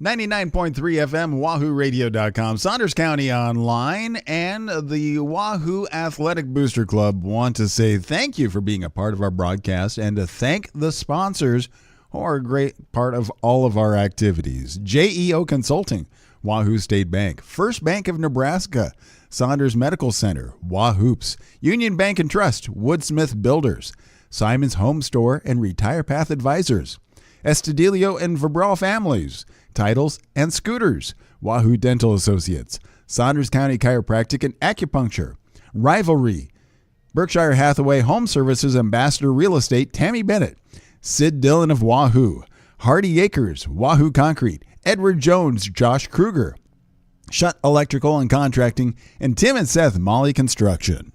99.3 FM, WahooRadio.com, Saunders County Online, and the Wahoo Athletic Booster Club want to say thank you for being a part of our broadcast and to thank the sponsors who are a great part of all of our activities. JEO Consulting, Wahoo State Bank, First Bank of Nebraska, Saunders Medical Center, Wahoops, Union Bank and Trust, Woodsmith Builders, Simon's Home Store and Retire Path Advisors, Estudillo and Verbral Families, Titles and Scooters, Wahoo Dental Associates, Saunders County Chiropractic and Acupuncture, Rivalry, Berkshire Hathaway Home Services Ambassador Real Estate, Tammy Bennett, Sid Dillon of Wahoo, Hardy Acres, Wahoo Concrete, Edward Jones, Josh Kruger, Shutt Electrical and Contracting, and Tim and Seth Molly Construction.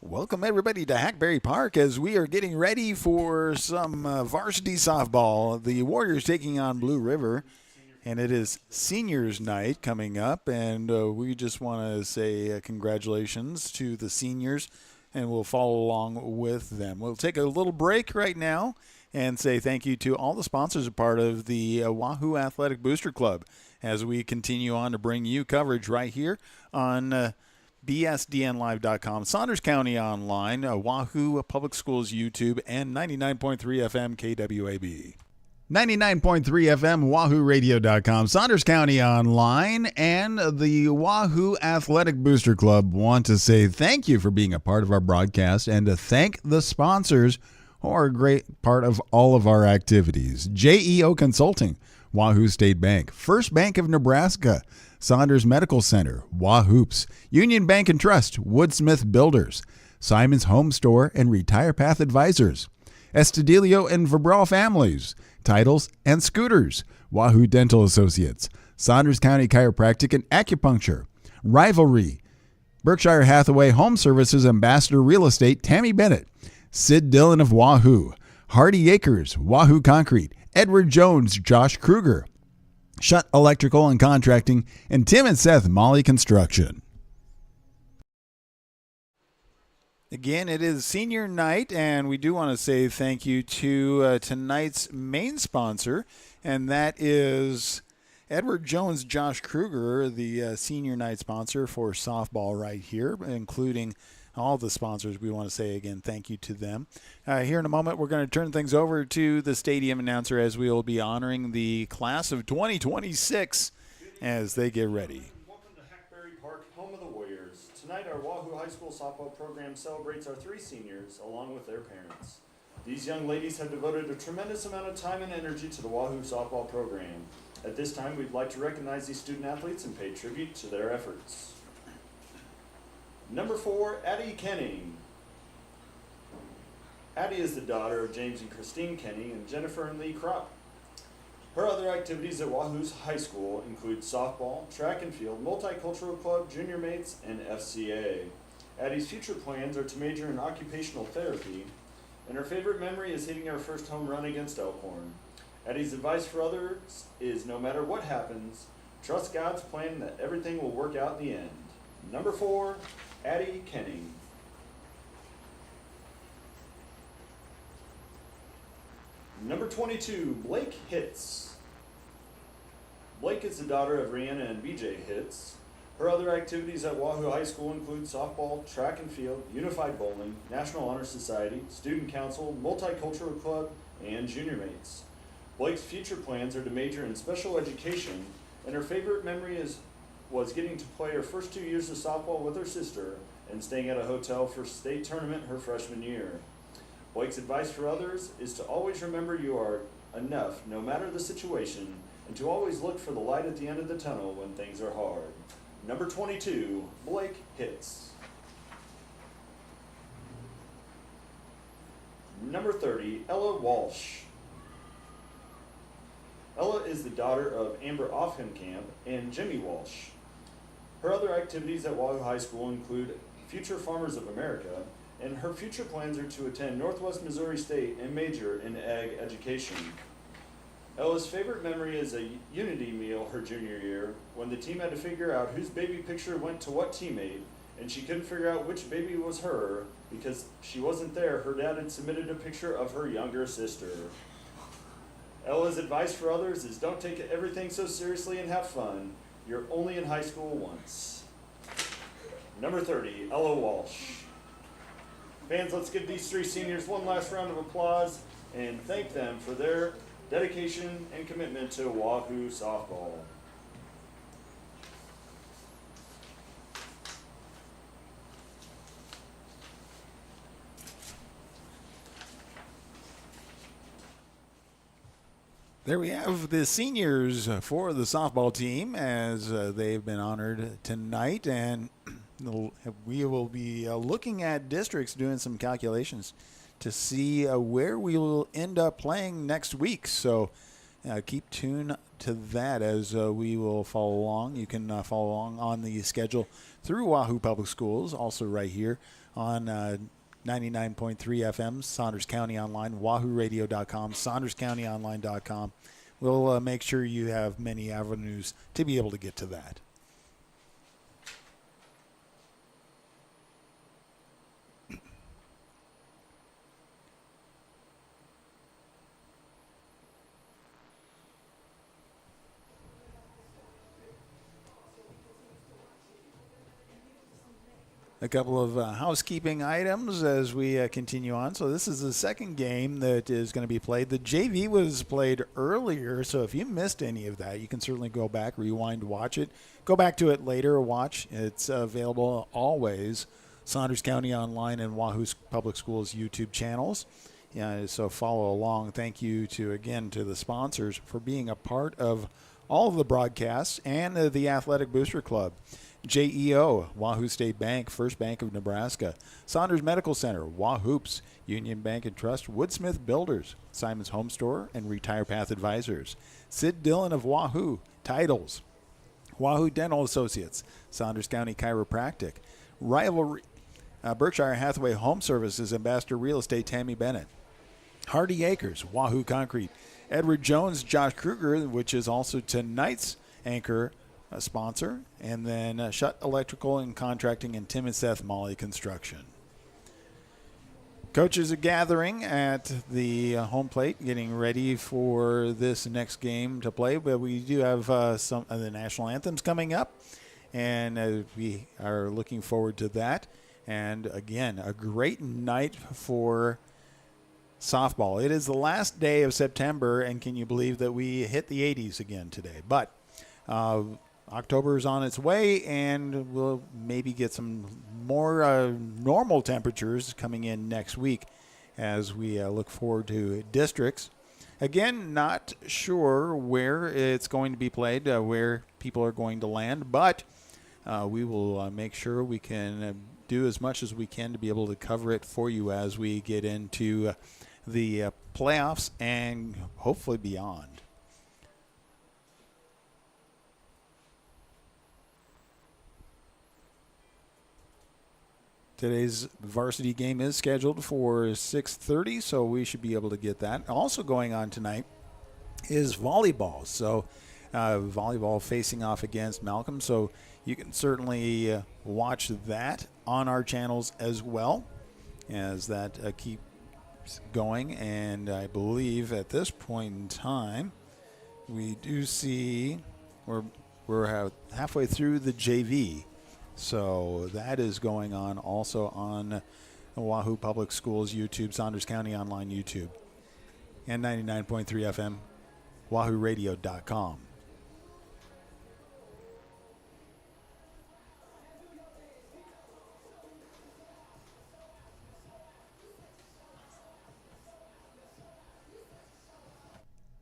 Welcome, everybody, to Hackberry Park as we are getting ready for some varsity softball. The Warriors taking on Blue River. And it is seniors night coming up, and we just want to say congratulations to the seniors, and we'll follow along with them. We'll take a little break right now and say thank you to all the sponsors, a part of the Wahoo Athletic Booster Club, as we continue on to bring you coverage right here on BSDNlive.com, Saunders County Online, Wahoo Public Schools YouTube, and 99.3 FM KWAB. 99.3 FM, WahooRadio.com, Saunders County Online, and the Wahoo Athletic Booster Club want to say thank you for being a part of our broadcast and to thank the sponsors who are a great part of all of our activities. JEO Consulting, Wahoo State Bank, First Bank of Nebraska, Saunders Medical Center, Wahoops, Union Bank and Trust, Woodsmith Builders, Simon's Home Store and Retire Path Advisors, Estudillo and Verbral Families, Titles and Scooters, Wahoo Dental Associates, Saunders County Chiropractic and Acupuncture, Rivalry, Berkshire Hathaway Home Services Ambassador Real Estate Tammy Bennett, Sid Dillon of Wahoo, Hardy Acres, Wahoo Concrete, Edward Jones, Josh Kruger, Shutt Electrical and Contracting, and Tim and Seth Molly Construction. Again, it is senior night, and we do want to say thank you to tonight's main sponsor, and that is Edward Jones, Josh Kruger, the senior night sponsor for softball right here, including all the sponsors. We want to say again thank you to them. Here in a moment, we're going to turn things over to the stadium announcer as we will be honoring the class of 2026 as they get ready. Tonight, our Wahoo High School softball program celebrates our three seniors along with their parents. These young ladies have devoted a tremendous amount of time and energy to the Wahoo softball program. At this time, we'd like to recognize these student athletes and pay tribute to their efforts. Number 4, Addie Kenning. Addie is the daughter of James and Christine Kenning and Jennifer and Lee Kropp. Her other activities at Wahoo's high school include softball, track and field, multicultural club, junior mates, and FCA. Addie's future plans are to major in occupational therapy, and her favorite memory is hitting her first home run against Elkhorn. Addie's advice for others is no matter what happens, trust God's plan that everything will work out in the end. Number 4, Addie Kenning. Number 22, Blake Hitz. Blake is the daughter of Rihanna and BJ Hitz. Her other activities at Wahoo High School include softball, track and field, unified bowling, National Honor Society, student council, multicultural club, and junior mates. Blake's future plans are to major in special education, and her favorite memory was getting to play her first 2 years of softball with her sister and staying at a hotel for state tournament her freshman year. Blake's advice for others is to always remember you are enough no matter the situation, and to always look for the light at the end of the tunnel when things are hard. Number 22, Blake Hitz. Number 30, Ella Walsh. Ella is the daughter of Amber Offenkamp and Jimmy Walsh. Her other activities at Wahoo High School include Future Farmers of America, and her future plans are to attend Northwest Missouri State and major in ag education. Ella's favorite memory is a unity meal her junior year when the team had to figure out whose baby picture went to what teammate, and she couldn't figure out which baby was her because she wasn't there. Her dad had submitted a picture of her younger sister. Ella's advice for others is don't take everything so seriously and have fun. You're only in high school once. Number 30, Ella Walsh. Fans, let's give these three seniors one last round of applause and thank them for their dedication and commitment to Wahoo softball. There we have the seniors for the softball team as they've been honored tonight, and we will be looking at districts, doing some calculations to see where we will end up playing next week. So keep tuned to that as we will follow along. You can follow along on the schedule through Wahoo Public Schools, also right here on 99.3 FM, Saunders County Online, WahooRadio.com, SaundersCountyOnline.com. we'll make sure you have many avenues to be able to get to that. A couple of housekeeping items as we continue on. So this is the second game that is going to be played. The JV was played earlier, so if you missed any of that, you can certainly go back, rewind, watch it. Go back to it later, watch. It's available always. Saunders County Online and Wahoo Public Schools YouTube channels. Yeah, so follow along. Thank you to the sponsors for being a part of all of the broadcasts and the Athletic Booster Club. JEO, Wahoo State Bank, First Bank of Nebraska, Saunders Medical Center, Wahoops, Union Bank and Trust, Woodsmith Builders, Simon's Home Store, and Retire Path Advisors. Sid Dillon of Wahoo, Titles, Wahoo Dental Associates, Saunders County Chiropractic, Rivalry, Berkshire Hathaway Home Services, Ambassador Real Estate, Tammy Bennett, Hardy Acres, Wahoo Concrete, Edward Jones, Josh Kruger, which is also tonight's anchor sponsor, and then Shutt Electrical and Contracting, and Tim and Seth Molly Construction. Coaches are gathering at the home plate, getting ready for this next game to play, but we do have some of the national anthems coming up, and we are looking forward to that. And again, a great night for softball. It is the last day of September, and can you believe that we hit the 80s again today? But October is on its way, and we'll maybe get some more normal temperatures coming in next week as we look forward to districts. Again, not sure where it's going to be played, where people are going to land, but we will make sure we can do as much as we can to be able to cover it for you as we get into the playoffs and hopefully beyond. Today's varsity game is scheduled for 6:30, so we should be able to get that. Also going on tonight is volleyball. So volleyball facing off against Malcolm. So you can certainly watch that on our channels as well as that keeps going. And I believe at this point in time, we do see we're halfway through the JV. So that is going on also on Wahoo Public Schools YouTube, Saunders County Online YouTube, and 99.3 FM, WahooRadio.com.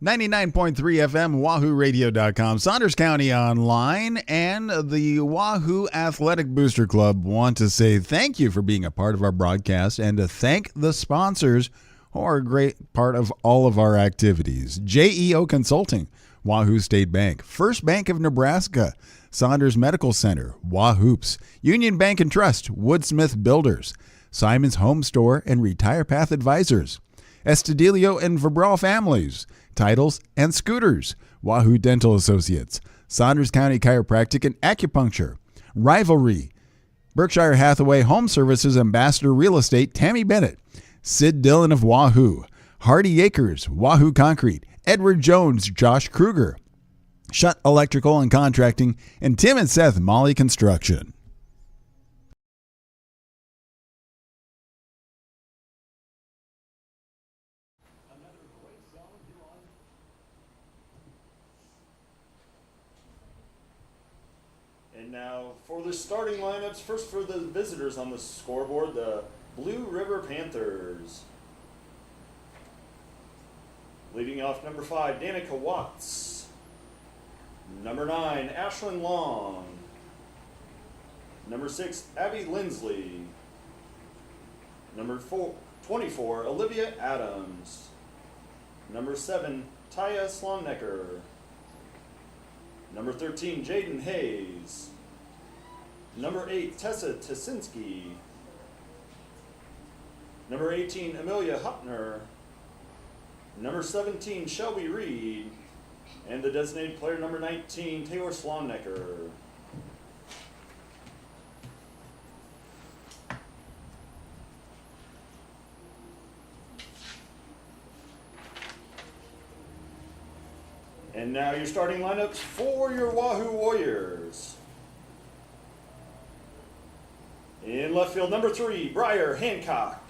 .3 FM, WahooRadio.com, Saunders County Online, and the Wahoo Athletic Booster Club want to say thank you for being a part of our broadcast and to thank the sponsors who are a great part of all of our activities. JEO Consulting, Wahoo State Bank, First Bank of Nebraska, Saunders Medical Center, Wahoops, Union Bank and Trust, Woodsmith Builders, Simon's Home Store, and Retire Path Advisors, Estudillo and Verbral Families, Titles and Scooters, Wahoo Dental Associates, Saunders County Chiropractic and Acupuncture, Rivalry, Berkshire Hathaway Home Services, Ambassador Real Estate, Tammy Bennett, Sid Dillon of Wahoo, Hardy Acres, Wahoo Concrete, Edward Jones, Josh Kruger, Shutt Electrical and Contracting, and Tim and Seth Molly Construction. Now, for the starting lineups, first for the visitors on the scoreboard, the Blue River Panthers. Leading off, number 5, Danica Watts. Number 9, Ashlyn Long. Number 6, Abby Lindsley. Number 24, Olivia Adams. Number 7, Taya Slonnecker. Number 13, Jaden Hayes. Number 8, Tessa Tasinski. Number 18, Amelia Hupner. Number 17, Shelby Reed. and the designated player number 19, Taylor Slonnecker. And now your starting lineups for your Wahoo Warriors. In left field, number 3, Briar Hancock.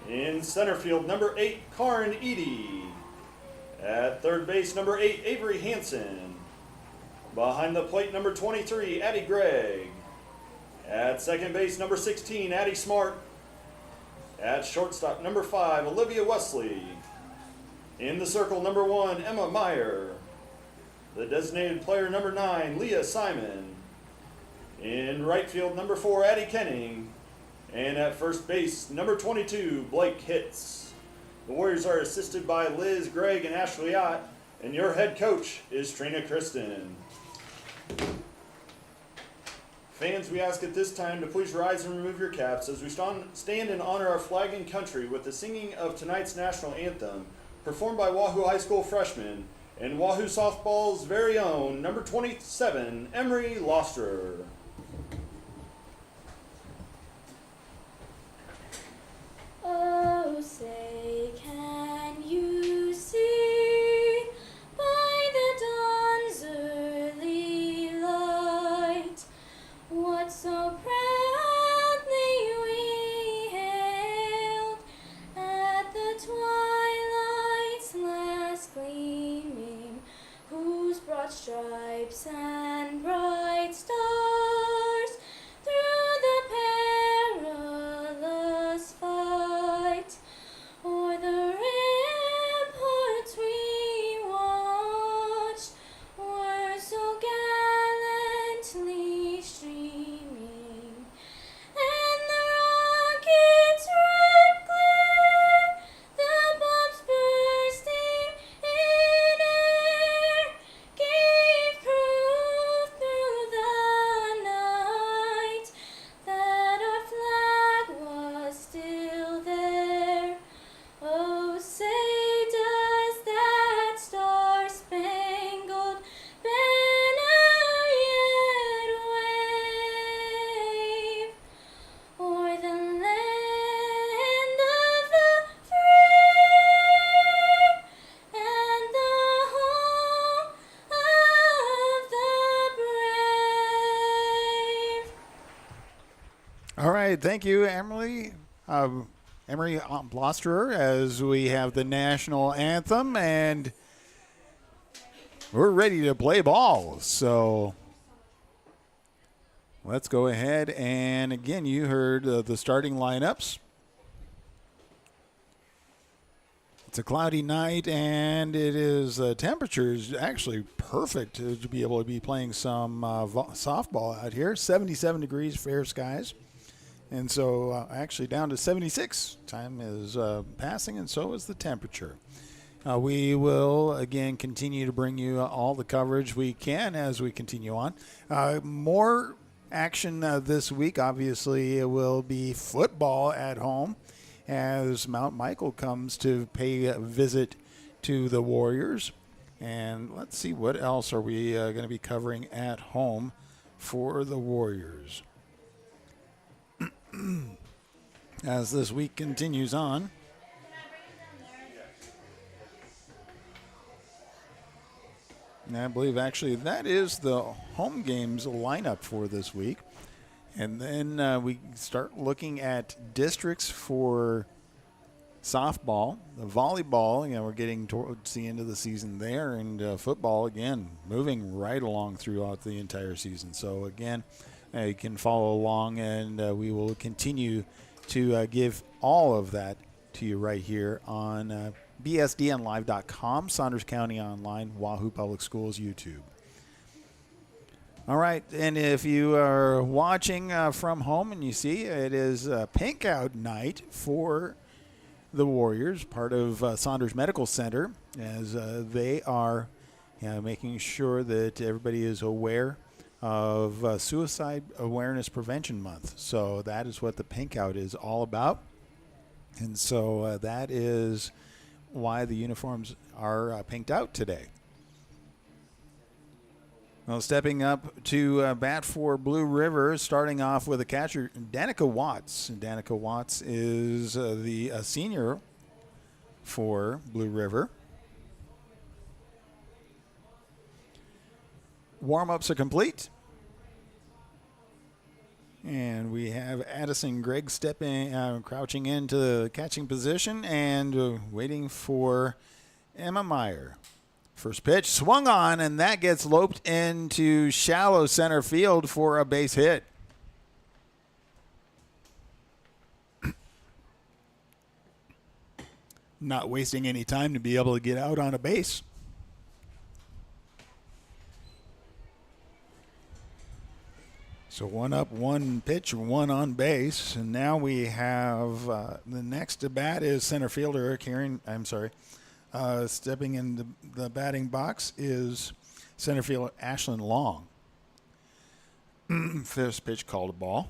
In center field, number 8, Karin Eady. At third base, number 8, Avery Hansen. Behind the plate, number 23, Addie Gregg. At second base, number 16, Addie Smart. At shortstop, number 5, Olivia Wesley. In the circle, number 1, Emma Meyer. The designated player, number 9, Leah Simon. In right field, number 4, Addie Kenning. And at first base, number 22, Blake Hitz. The Warriors are assisted by Liz Gregg and Ashley Ott, and your head coach is Trina Kristen. Fans, we ask at this time to please rise and remove your caps as we stand and honor our flag and country with the singing of tonight's national anthem, performed by Wahoo High School freshmen and Wahoo Softball's very own number 27, Emery Losterer. Oh, say, can you see by the dawn's early light what so proudly we hailed at the twilight's last gleaming, whose broad stripes and bright stars through the perilous fight o'er the ramparts we watched were so gallantly streaming, and the rocket's red glare, the bombs bursting in air, gave proof through the night that our flag was still there. Oh, say does that star-spangled banner yet wave o'er the land of the free and the home of the brave? All right, thank you, Emily. Emery Blosterer, as we have the national anthem, and we're ready to play ball. So let's go ahead, and again, you heard the starting lineups. It's a cloudy night, and it is temperature is actually perfect to be able to be playing some softball out here. 77 degrees, fair skies. And so actually down to 76. Time is passing, and so is the temperature. We will, again, continue to bring you all the coverage we can as we continue on. More action this week. Obviously, it will be football at home as Mount Michael comes to pay a visit to the Warriors. And let's see, what else are we going to be covering at home for the Warriors as this week continues on. And I believe actually that is the home games lineup for this week. And then we start looking at districts for softball, the volleyball. We're getting towards the end of the season there, and football, again, moving right along throughout the entire season. So, again, you can follow along, and we will continue to give all of that to you right here on bsdnlive.com, Saunders County Online, Wahoo Public Schools YouTube. All right, and if you are watching from home and you see it is pink out night for the Warriors, part of Saunders Medical Center, as they are making sure that everybody is aware of Suicide Awareness Prevention Month. So that is what the pink out is all about. And so that is why the uniforms are pinked out today. Well, stepping up to bat for Blue River, starting off with a catcher, Danica Watts. Danica Watts is the senior for Blue River. Warm-ups are complete. And we have Addison Gregg crouching into the catching position and waiting for Emma Meyer. First pitch swung on, and that gets loped into shallow center field for a base hit. Not wasting any time to be able to get out on a base. So one up, one pitch, one on base. And now we have the next to bat is center fielder stepping in the batting box is center fielder Ashlyn Long. First pitch called a ball.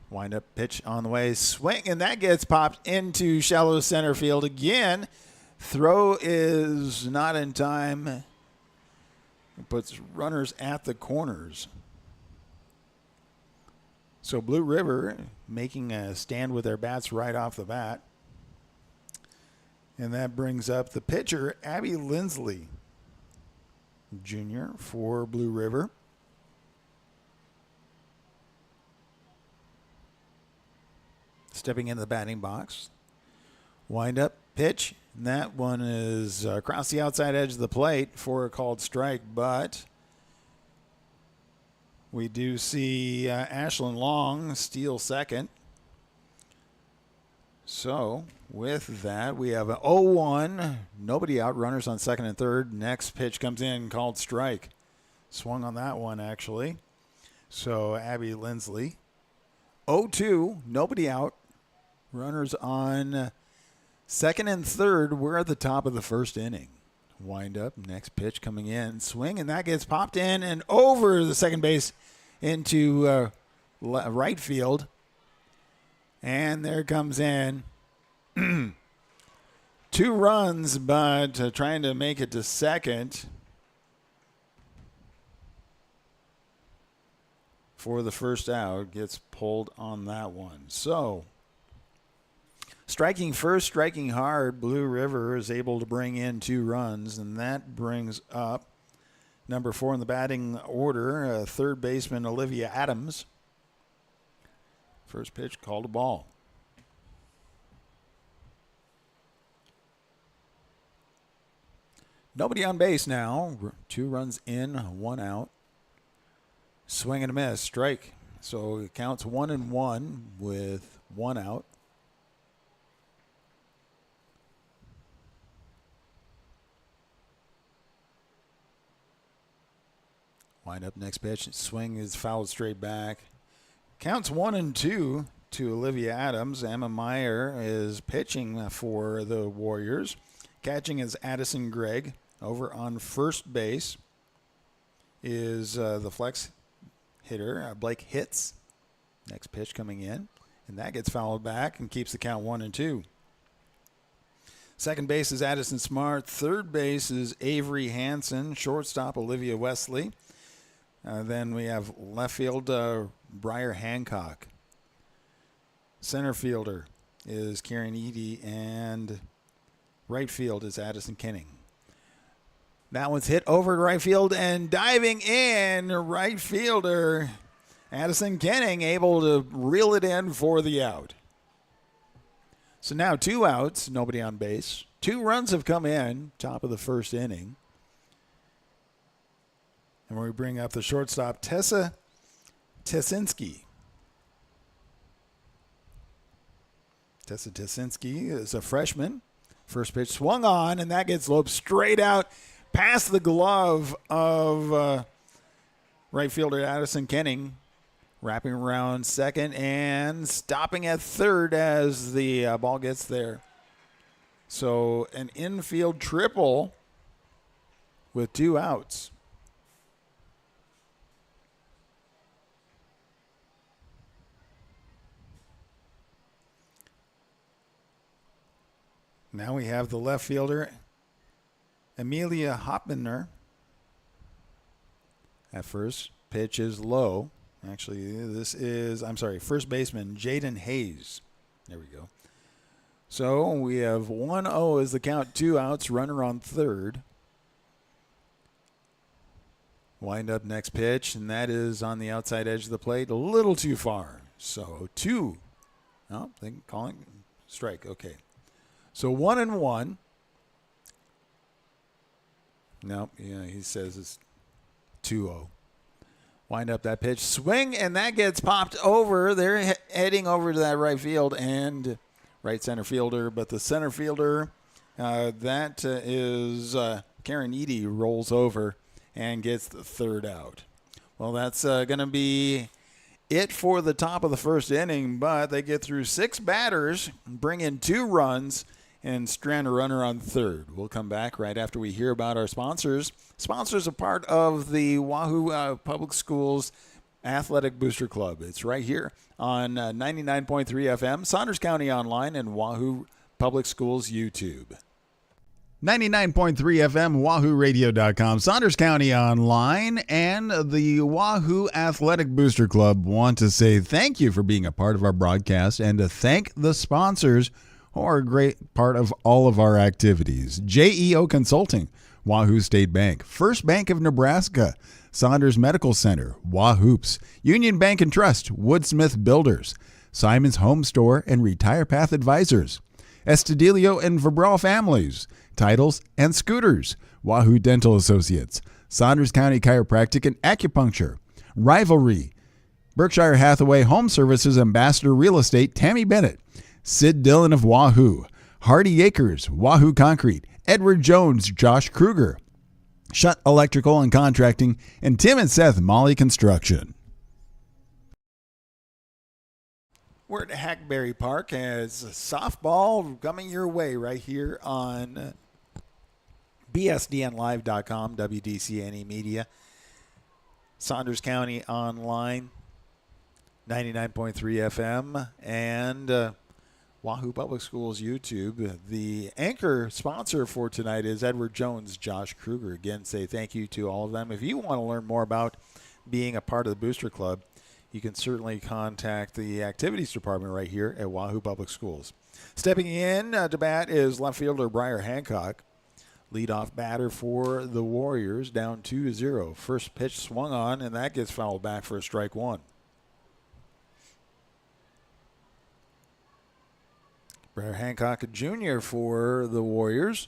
Wind up pitch on the way, swing, and that gets popped into shallow center field again. Throw is not in time. It puts runners at the corners. So Blue River making a stand with their bats right off the bat. And that brings up the pitcher, Abby Lindsley Jr. for Blue River. Stepping into the batting box. Wind up pitch. And that one is across the outside edge of the plate for a called strike, but we do see Ashlyn Long steal second. So with that, we have an 0-1, nobody out, runners on second and third. Next pitch comes in, called strike. Swung on that one, actually. So Abby Lindsley. 0-2, nobody out, runners on second and third. We're at the top of the first inning. Wind up, next pitch coming in, swing, and that gets popped in and over the second base into right field. And there comes in 2 runs, but trying to make it to second for the first out. Gets pulled on that one. So striking first, striking hard, Blue River is able to bring in 2 runs, and that brings up number 4 in the batting order, third baseman Olivia Adams. First pitch called a ball. Nobody on base now. 2 runs in, 1 out. Swing and a miss, strike. So it counts 1-1 with 1 out. Wind up next pitch. Swing is fouled straight back. Counts 1-2 to Olivia Adams. Emma Meyer is pitching for the Warriors. Catching is Addison Gregg. Over on first base is the flex hitter, Blake Hitz. Next pitch coming in. And that gets fouled back and keeps the count 1-2. Second base is Addison Smart. Third base is Avery Hansen. Shortstop Olivia Wesley. Then we have left field Briar Hancock. Center fielder is Karen Eady, and right field is Addison Kenning. That one's hit over to right field, and diving in, right fielder Addison Kenning able to reel it in for the out. So now 2 outs, nobody on base. 2 runs have come in, top of the first inning. And we bring up the shortstop, Tessa Tesinski. Tessa Tesinski is a freshman. First pitch swung on, and that gets loped straight out past the glove of right fielder Addison Kenning. Wrapping around second and stopping at third as the ball gets there. So an infield triple with 2 outs. Now we have the left fielder, Amelia Hoppener at first. Pitch is low. Actually, first baseman Jaden Hayes. There we go. So we have 1-0 as the count, 2 outs, runner on third. Wind up next pitch, and that is on the outside edge of the plate, a little too far. So 2. Oh, they calling strike. Okay. So 1-1. No, yeah, he says it's 2-0. Wind up that pitch, swing, and that gets popped over. They're heading over to that right field and right center fielder, but the center fielder, is Karen Eady, rolls over and gets the third out. Well, that's going to be it for the top of the first inning, but they get through 6 batters, bring in 2 runs, and strand a runner on third. We'll come back right after we hear about our sponsors. Sponsors are part of the Wahoo Public Schools Athletic Booster Club. It's right here on 99.3 FM, Saunders County Online, and Wahoo Public Schools YouTube. 99.3 FM, WahooRadio.com, Saunders County Online, and the Wahoo Athletic Booster Club want to say thank you for being a part of our broadcast and to thank the sponsors who are a great part of all of our activities. JEO Consulting, Wahoo State Bank, First Bank of Nebraska, Saunders Medical Center, Wahoops, Union Bank and Trust, Woodsmith Builders, Simon's Home Store and Retire Path Advisors, Estudillo and Verbral Families, Titles and Scooters, Wahoo Dental Associates, Saunders County Chiropractic and Acupuncture, Rivalry, Berkshire Hathaway Home Services Ambassador Real Estate, Tammy Bennett, Sid Dillon of Wahoo, Hardy Acres, Wahoo Concrete, Edward Jones, Josh Kruger, Shutt Electrical and Contracting, and Tim and Seth Molly Construction. We're at Hackberry Park as softball coming your way right here on BSDNLive.com, WDCNE Media, Saunders County Online, 99.3 FM, and Wahoo Public Schools YouTube. The anchor sponsor for tonight is Edward Jones, Josh Kruger. Again, say thank you to all of them. If you want to learn more about being a part of the Booster Club, you can certainly contact the activities department right here at Wahoo Public Schools. Stepping in to bat is left fielder Briar Hancock. Leadoff batter for the Warriors, down 2-0. First pitch swung on, and that gets fouled back for a strike 1. Briar Hancock, a junior for the Warriors.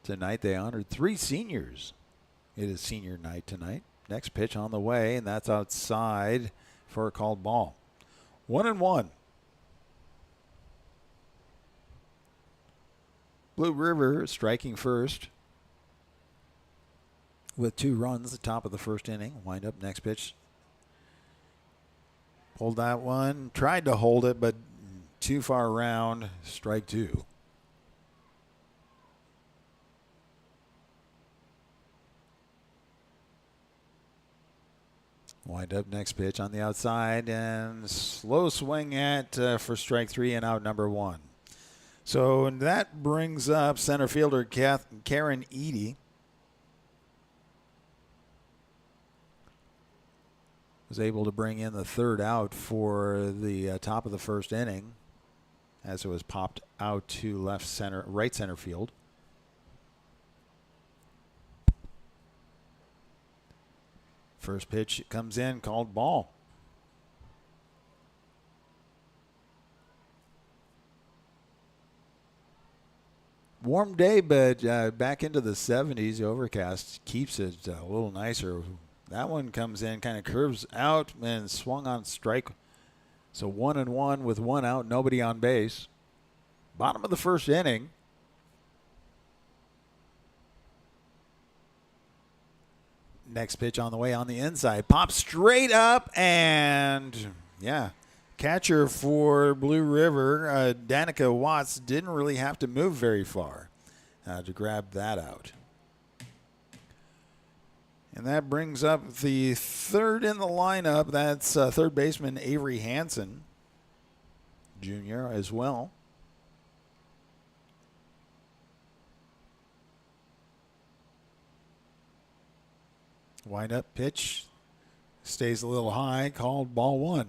Tonight they honored 3 seniors. It is senior night tonight. Next pitch on the way, and that's outside for a called ball. 1-1. Blue River striking first with 2 runs at the top of the first inning. Wind up next pitch. Pulled that one. Tried to hold it, but too far around. Strike 2. Wind up next pitch on the outside and slow swing at for strike 3 and out number 1. So that brings up center fielder Karen Eady. Was able to bring in the third out for the top of the first inning as it was popped out to right center field. First pitch comes in, called ball. Warm day, but back into the 70s. The overcast keeps it a little nicer. That one comes in, kind of curves out and swung on strike. So 1-1 with 1 out, nobody on base. Bottom of the first inning. Next pitch on the way on the inside. Pops straight up and, catcher for Blue River, Danica Watts, didn't really have to move very far to grab that out. And that brings up the third in the lineup. That's third baseman Avery Hansen, Jr. as well. Wind up pitch. Stays a little high. Called ball one.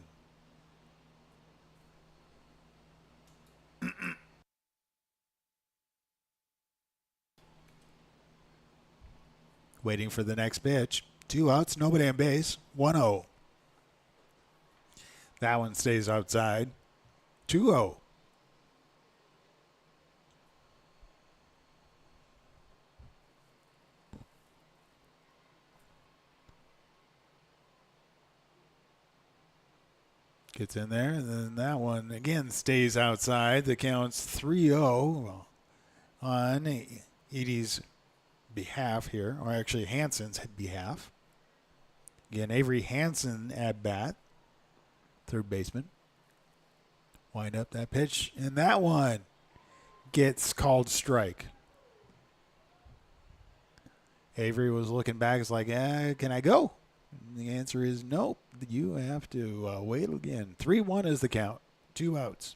Waiting for the next pitch. 2 outs, nobody on base. 1-0. That one stays outside. 2-0. Gets in there, and then that one again stays outside. The count's 3-0 on Edie's behalf here, or actually Hansen's behalf. Again, Avery Hansen at bat, third baseman. Wind up that pitch, and that one gets called strike. Avery was looking back, it's like, can I go? And the answer is nope. You have to wait again. 3-1 is the count. 2 outs.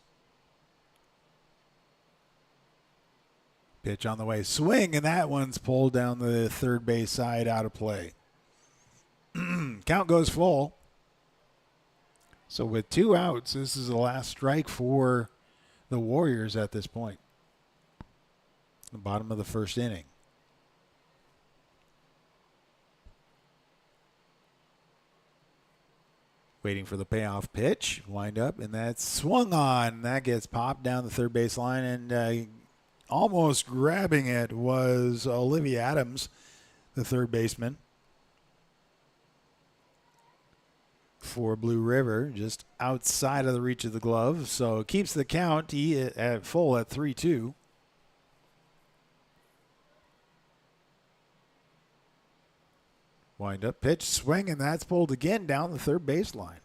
Pitch on the way. Swing, and that one's pulled down the third base side out of play. Count goes full. So with 2 outs, this is the last strike for the Warriors at this point. The bottom of the first inning. Waiting for the payoff pitch. Wind up, and that's swung on. That gets popped down the third base line, and almost grabbing it was Olivia Adams, the third baseman for Blue River, just outside of the reach of the glove. So it keeps the count at full at 3-2. Wind up pitch, swing, and that's pulled again down the third baseline.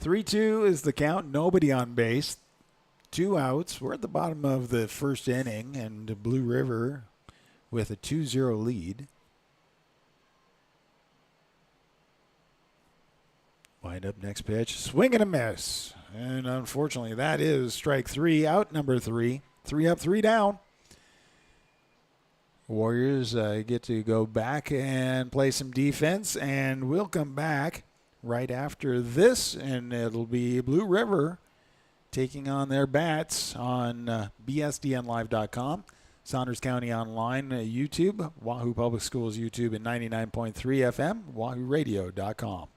Three-two is the count. Nobody on base. 2 outs. We're at the bottom of the first inning, and Blue River with a 2-0 lead. Wind up next pitch. Swing and a miss. And unfortunately, that is strike 3, out number 3. 3 up, 3 down. Warriors get to go back and play some defense, and we'll come back right after this, and it'll be Blue River taking on their bats on bsdnlive.com, Saunders County Online, YouTube, Wahoo Public Schools YouTube, and 99.3 FM, wahooradio.com.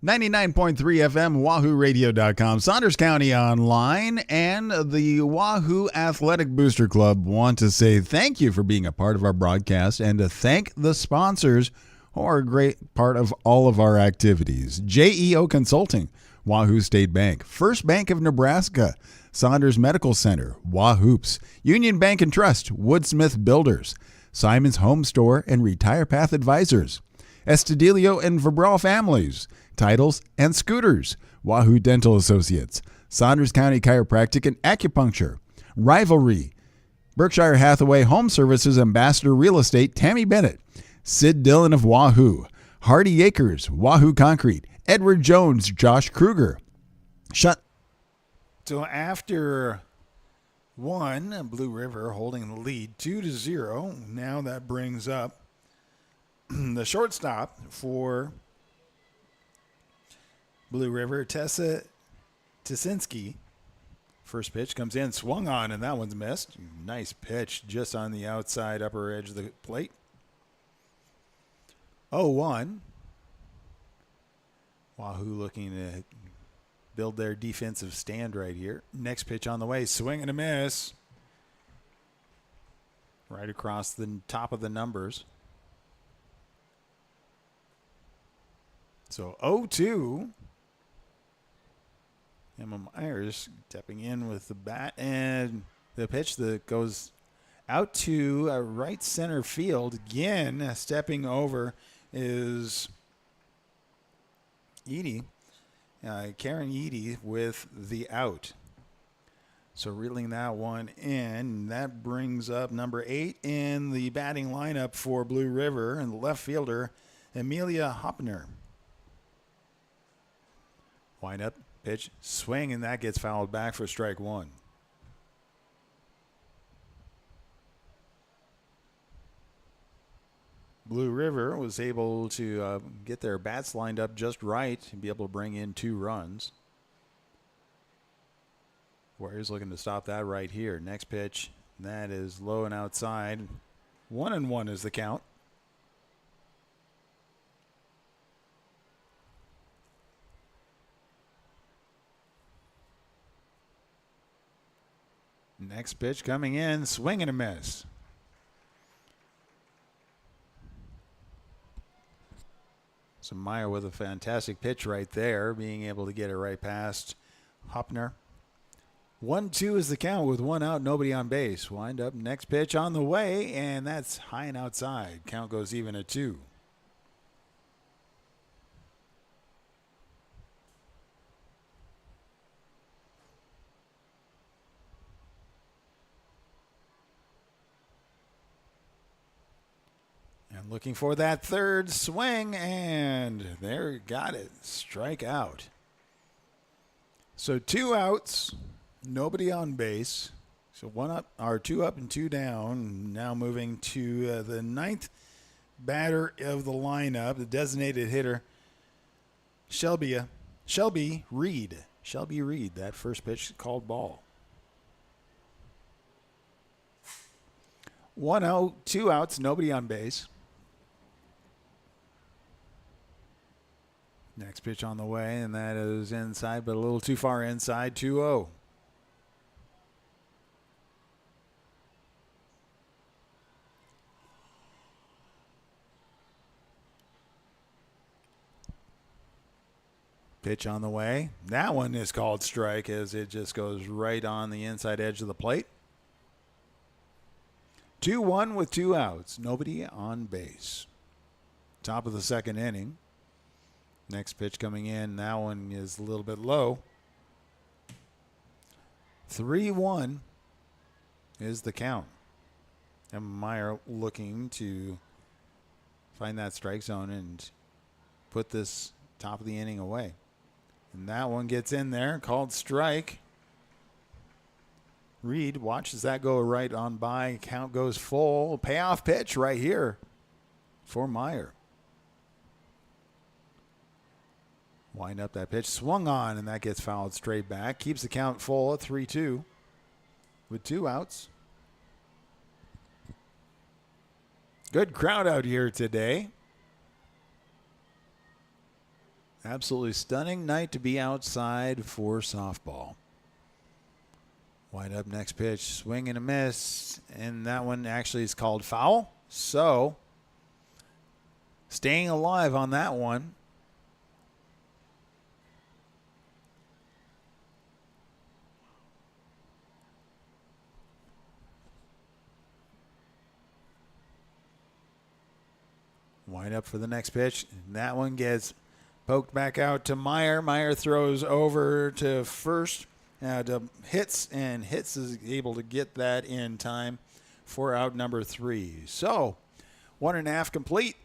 99.3 FM, wahooradio.com, Saunders County Online, and the Wahoo Athletic Booster Club want to say thank you for being a part of our broadcast and to thank the sponsors who are a great part of all of our activities. JEO Consulting, Wahoo State Bank, First Bank of Nebraska, Saunders Medical Center, Wahoops, Union Bank and Trust, Woodsmith Builders, Simon's Home Store and Retire Path Advisors, Estudillo and Verbral Families, Titles and Scooters, Wahoo Dental Associates, Saunders County Chiropractic and Acupuncture, Rivalry, Berkshire Hathaway Home Services Ambassador Real Estate Tammy Bennett, Sid Dillon of Wahoo, Hardy Acres, Wahoo Concrete, Edward Jones, Josh Kruger. So after one, Blue River holding the lead 2-0. Now that brings up the shortstop for Blue River, Tessa Tisinski. First pitch comes in, swung on, and that one's missed. Nice pitch just on the outside upper edge of the plate. 0-1. Wahoo looking to build their defensive stand right here. Next pitch on the way, swing and a miss. Right across the top of the numbers. So 0-2. Emma Myers stepping in with the bat, and the pitch that goes out to right center field. Again, stepping over is Edie, Karen Edie with the out. So reeling that one in, that brings up number 8 in the batting lineup for Blue River, and the left fielder, Amelia Hoppner. Wind up, pitch, swing, and that gets fouled back for strike 1. Blue River was able to get their bats lined up just right and be able to bring in 2 runs. Warriors looking to stop that right here. Next pitch, that is low and outside. 1-1 is the count. Next pitch coming in, swing and a miss. So Meyer with a fantastic pitch right there, being able to get it right past Hopner. 1-2 is the count with 1 out, nobody on base. Wind up, next pitch on the way, and that's high and outside. Count goes even at 2. And looking for that third swing, and there, got it. Strike out. So 2 outs, nobody on base. So 1 up, or 2 up and 2 down. Now moving to the 9th batter of the lineup, the designated hitter, Shelby Reed. Shelby Reed, that first pitch called ball. 1-0, 2 outs, nobody on base. Next pitch on the way, and that is inside, but a little too far inside, 2-0. Pitch on the way. That one is called strike as it just goes right on the inside edge of the plate. 2-1 with 2 outs. Nobody on base. Top of the second inning. Next pitch coming in. That one is a little bit low. 3-1 is the count. And Meyer looking to find that strike zone and put this top of the inning away. And that one gets in there, called strike. Reed watches that go right on by. Count goes full. Payoff pitch right here for Meyer. Wind up that pitch, swung on, and that gets fouled straight back. Keeps the count full at 3-2 with 2 outs. Good crowd out here today. Absolutely stunning night to be outside for softball. Wind up next pitch, swing and a miss, and that one actually is called foul. So, staying alive on that one. Wind up for the next pitch. And that one gets poked back out to Meyer. Meyer throws over to first. Hits is able to get that in time for out number 3. So 1.5 complete.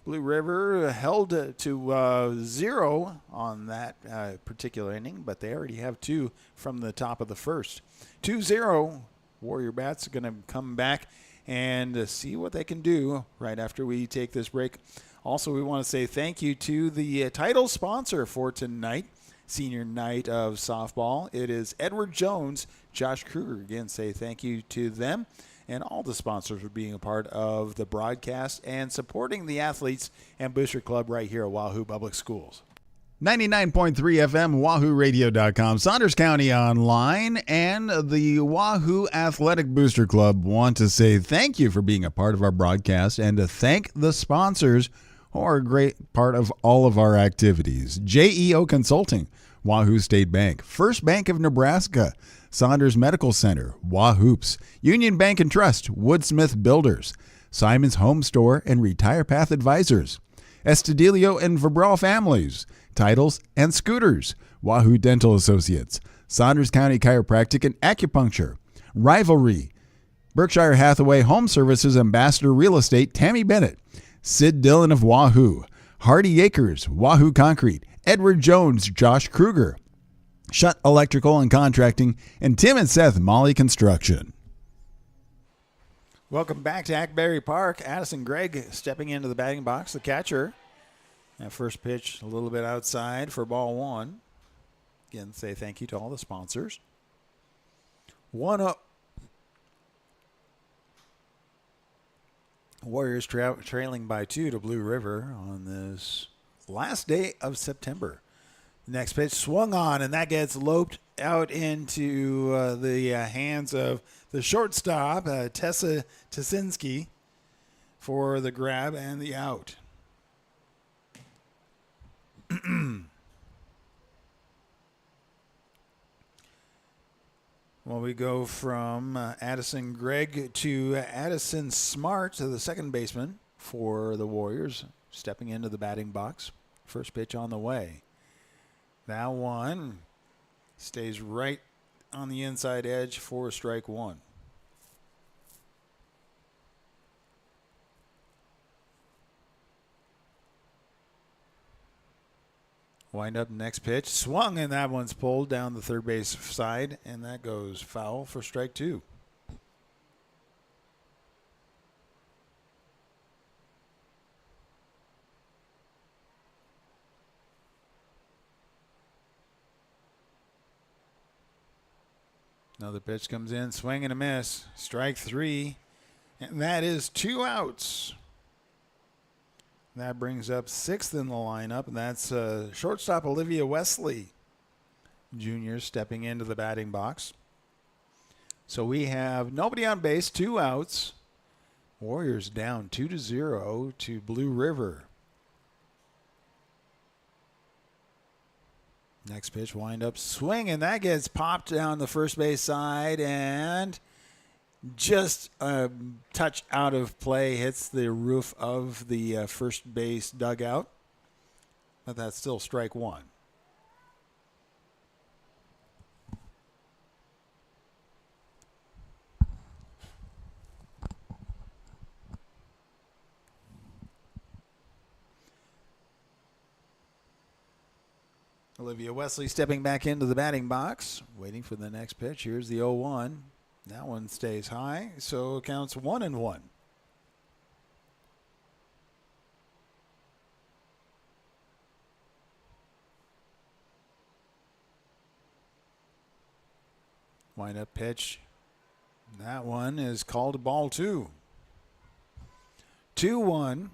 Blue River held to 0 on that particular inning, but they already have 2 from the top of the first. 2-0. Warrior Bats are going to come back and see what they can do right after we take this break. Also, we want to say thank you to the title sponsor for tonight, senior night of softball. It is Edward Jones, Josh Kruger. Again, say thank you to them and all the sponsors for being a part of the broadcast and supporting the athletes and Booster Club right here at Wahoo Public Schools. 99.3 FM, WahooRadio.com, Saunders County Online, and the Wahoo Athletic Booster Club want to say thank you for being a part of our broadcast and to thank the sponsors who are a great part of all of our activities. JEO Consulting, Wahoo State Bank, First Bank of Nebraska, Saunders Medical Center, Wahoops, Union Bank and Trust, Woodsmith Builders, Simon's Home Store and Retire Path Advisors, Estudillo and Verbral Families, Titles and Scooters, Wahoo Dental Associates, Saunders County Chiropractic and Acupuncture, Rivalry, Berkshire Hathaway Home Services Ambassador Real Estate, Tammy Bennett, Sid Dillon of Wahoo, Hardy Acres, Wahoo Concrete, Edward Jones, Josh Kruger, Shutt Electrical and Contracting, and Tim and Seth Molly Construction. Welcome back to Hackberry Park. Addison Gregg stepping into the batting box, the catcher. That first pitch a little bit outside for ball one. Again, say thank you to all the sponsors. 1-0. Warriors trailing by 2 to Blue River on this last day of September. Next pitch swung on, and that gets loped out into the hands of the shortstop, Tessa Tasinski, for the grab and the out. Well, we go from Addison Gregg to Addison Smart, to the second baseman for the Warriors, stepping into the batting box. First pitch on the way. That one stays right on the inside edge for strike one. Wind up next pitch. Swung, and that one's pulled down the third base side, and that goes foul for strike two. Another pitch comes in, swing and a miss. Strike three, and that is 2 outs. That brings up sixth in the lineup, and that's shortstop Olivia Wesley Jr. stepping into the batting box. So we have nobody on base, 2 outs. Warriors down 2-0 to Blue River. Next pitch, wind up, swing, and that gets popped down the first base side, and just a touch out of play, hits the roof of the first base dugout. But that's still strike one. Olivia Wesley stepping back into the batting box, waiting for the next pitch. Here's the 0-1. That one stays high, so it counts 1-1. Wind up pitch. That one is called ball 2. 2-1.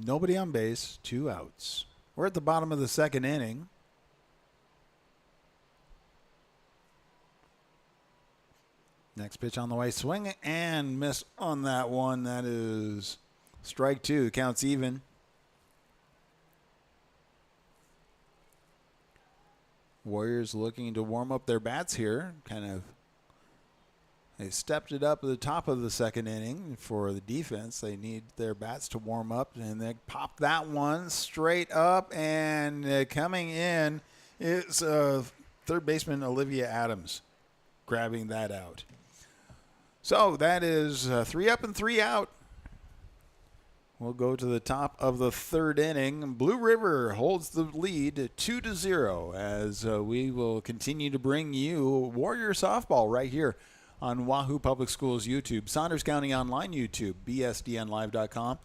Nobody on base, 2 outs. We're at the bottom of the second inning. Next pitch on the way, swing and miss on that one. That is strike 2. Counts even. Warriors looking to warm up their bats here. They stepped it up at the top of the second inning for the defense. They need their bats to warm up, and they pop that one straight up, and coming in is third baseman Olivia Adams grabbing that out. So that is 3 up and 3 out. We'll go to the top of the third inning. Blue River holds the lead 2-0 as we will continue to bring you Warrior softball right here on Wahoo Public Schools YouTube, Saunders County Online YouTube, bsdnlive.com,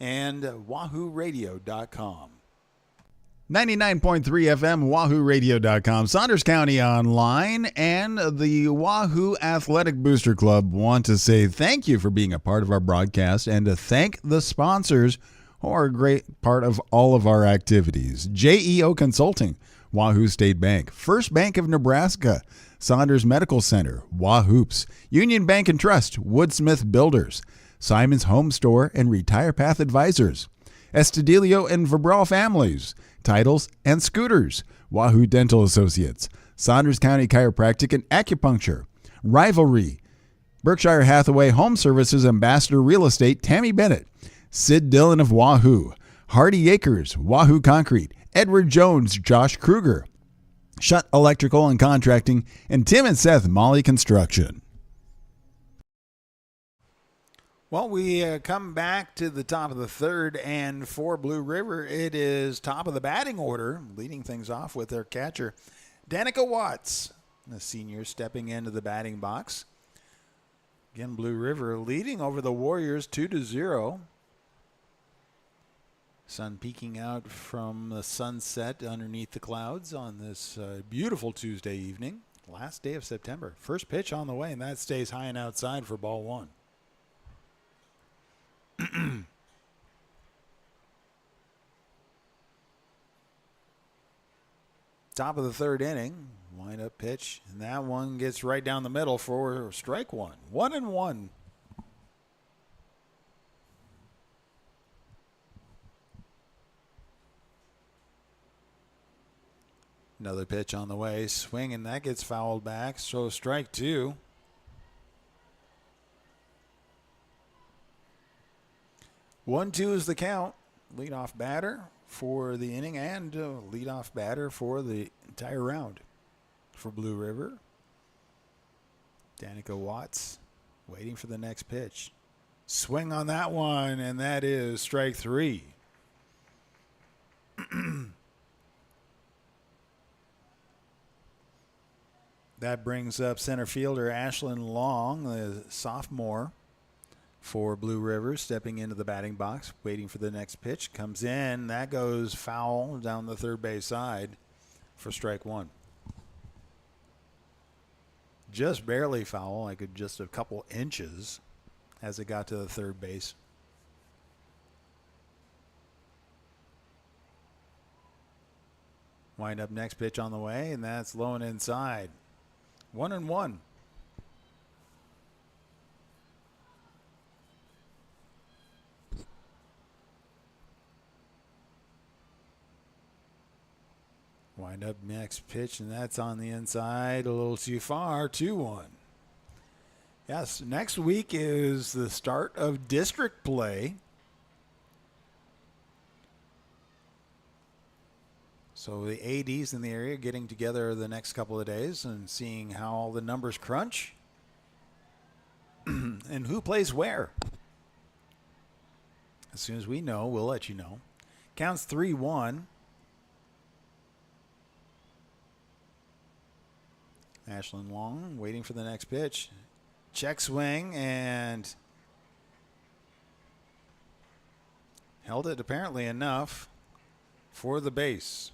and wahooradio.com. 99.3 FM, wahooradio.com, Saunders County Online, and the Wahoo Athletic Booster Club want to say thank you for being a part of our broadcast and to thank the sponsors who are a great part of all of our activities. JEO Consulting, Wahoo State Bank, First Bank of Nebraska, Saunders Medical Center, Wahoops, Union Bank and Trust, Woodsmith Builders, Simon's Home Store and Retire Path Advisors, Estudillo and Verbral Families, Titles and Scooters, Wahoo Dental Associates, Saunders County Chiropractic and Acupuncture, Rivalry, Berkshire Hathaway Home Services Ambassador Real Estate, Tammy Bennett, Sid Dillon of Wahoo, Hardy Acres, Wahoo Concrete, Edward Jones, Josh Kruger, Shutt Electrical and Contracting, and Tim and Seth Molly Construction. Well, we come back to the top of the third, and for Blue River, it is top of the batting order, leading things off with their catcher, Danica Watts, the senior stepping into the batting box. Again, Blue River leading over the Warriors 2-0. Sun peeking out from the sunset underneath the clouds on this beautiful Tuesday evening. Last day of September. First pitch on the way, and that stays high and outside for ball one. Top of the third inning. Wind up pitch, and that one gets right down the middle for strike one. 1-1. Another pitch on the way, swing, and that gets fouled back. So strike two. 1-2 is the count. Leadoff batter for the inning and leadoff batter for the entire round for Blue River. Danica Watts waiting for the next pitch. Swing on that one, and that is strike three. That brings up center fielder Ashlyn Long, the sophomore for Blue River, stepping into the batting box, waiting for the next pitch. Comes in. That goes foul down the third base side for strike one. Just barely foul, like just a couple inches as it got to the third base. Wind up next pitch on the way, and that's low and inside. 1-1. Wind up next pitch, and that's on the inside, a little too far. 2-1. Yes, next week is the start of district play. So the ADs in the area getting together the next couple of days and seeing how all the numbers crunch and who plays where. As soon as we know, we'll let you know. Counts 3-1. Ashlyn Long waiting for the next pitch. Check swing and held it apparently enough for the base.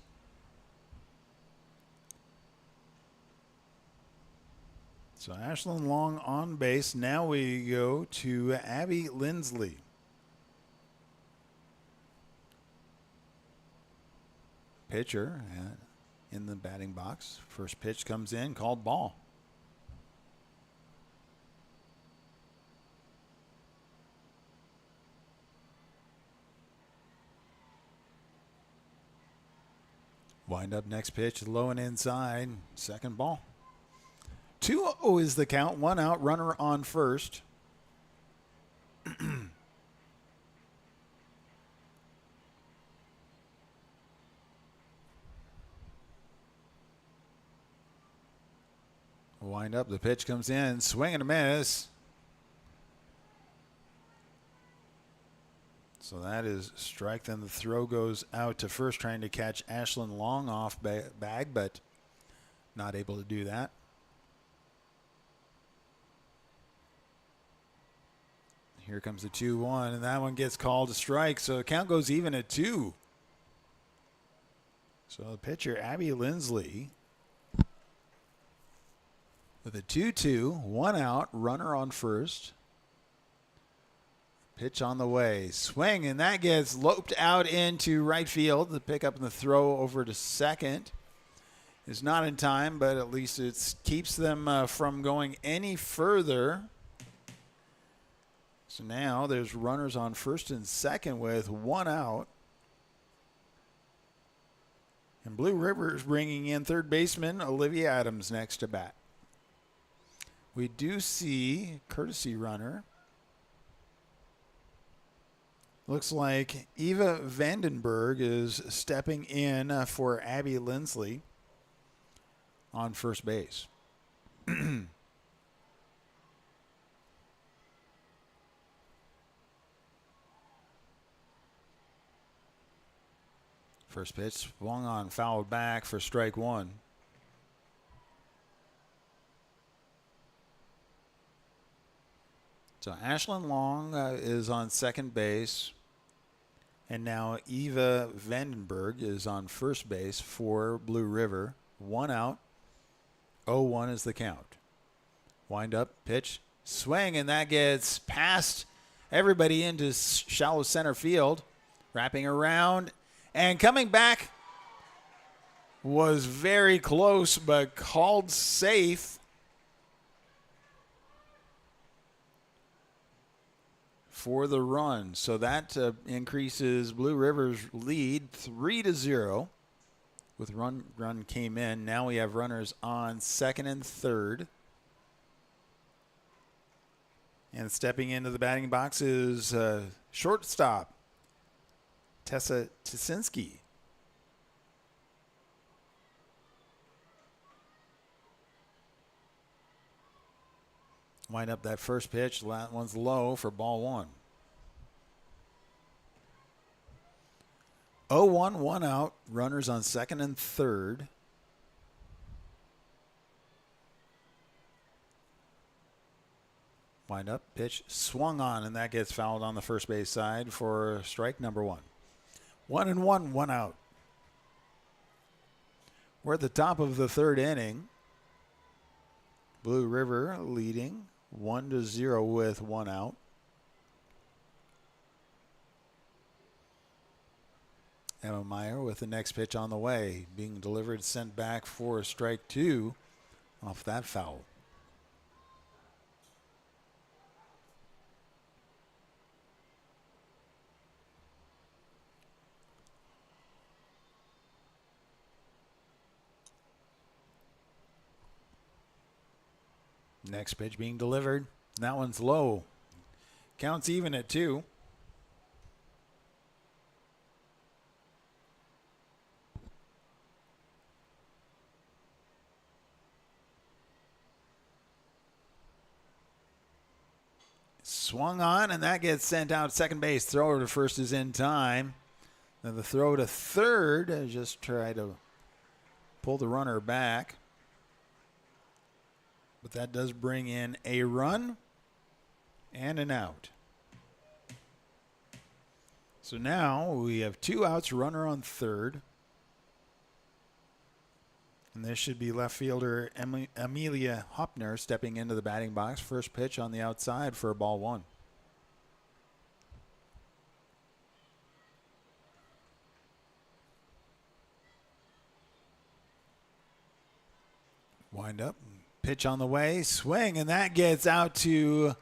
So Ashlyn Long on base. Now we go to Abby Lindsley. Pitcher in the batting box. First pitch comes in, called ball. Wind up next pitch, low and inside, second ball. 2-0 is the count, one out, runner on first. Wind up, the pitch comes in, swing and a miss. So that is strike. Then the throw goes out to first, trying to catch Ashlyn Long off bag, but not able to do that. Here comes the 2-1, and that one gets called a strike. So the count goes even at 2. So the pitcher, Abby Lindsley, with a 2-2, one out, runner on first. Pitch on the way. Swing, and that gets loped out into right field. The pickup and the throw over to second is not in time, but at least it keeps them from going any further. So now there's runners on first and second with one out. And Blue River is bringing in third baseman Olivia Adams next to bat. We do see courtesy runner. Looks like Eva Vandenberg is stepping in for Abby Lindsley on first base. First pitch swung on, fouled back for strike one. So Ashlyn Long is on second base. And now Eva Vandenberg is on first base for Blue River. 1 out. 0-1 is the count. Wind up, pitch, swing, and that gets past everybody into shallow center field. Wrapping around and coming back was very close, but called safe. For the run. So that increases Blue River's lead 3-0 with run came in. Now we have runners on second and third. And stepping into the batting box is shortstop Tessa Tisinski. Wind up that first pitch. That one's low for ball one. 0-1, 1 out. Runners on second and third. Wind up, pitch, swung on, and that gets fouled on the first base side for strike number 1. 1-1, 1 out. We're at the top of the third inning. Blue River leading 1-0 with 1 out. Emma Meyer with the next pitch on the way, being delivered, sent back for strike 2 off that foul. Next pitch being delivered. That one's low. Counts even at 2. Swung on, and that gets sent out second base. Throw to first is in time. Then the throw to third, just try to pull the runner back. But that does bring in a run and an out. So now we have 2 outs, runner on third. And this should be left fielder Amelia Hopner stepping into the batting box. First pitch on the outside for ball 1. Wind up. Pitch on the way, swing, and that gets out to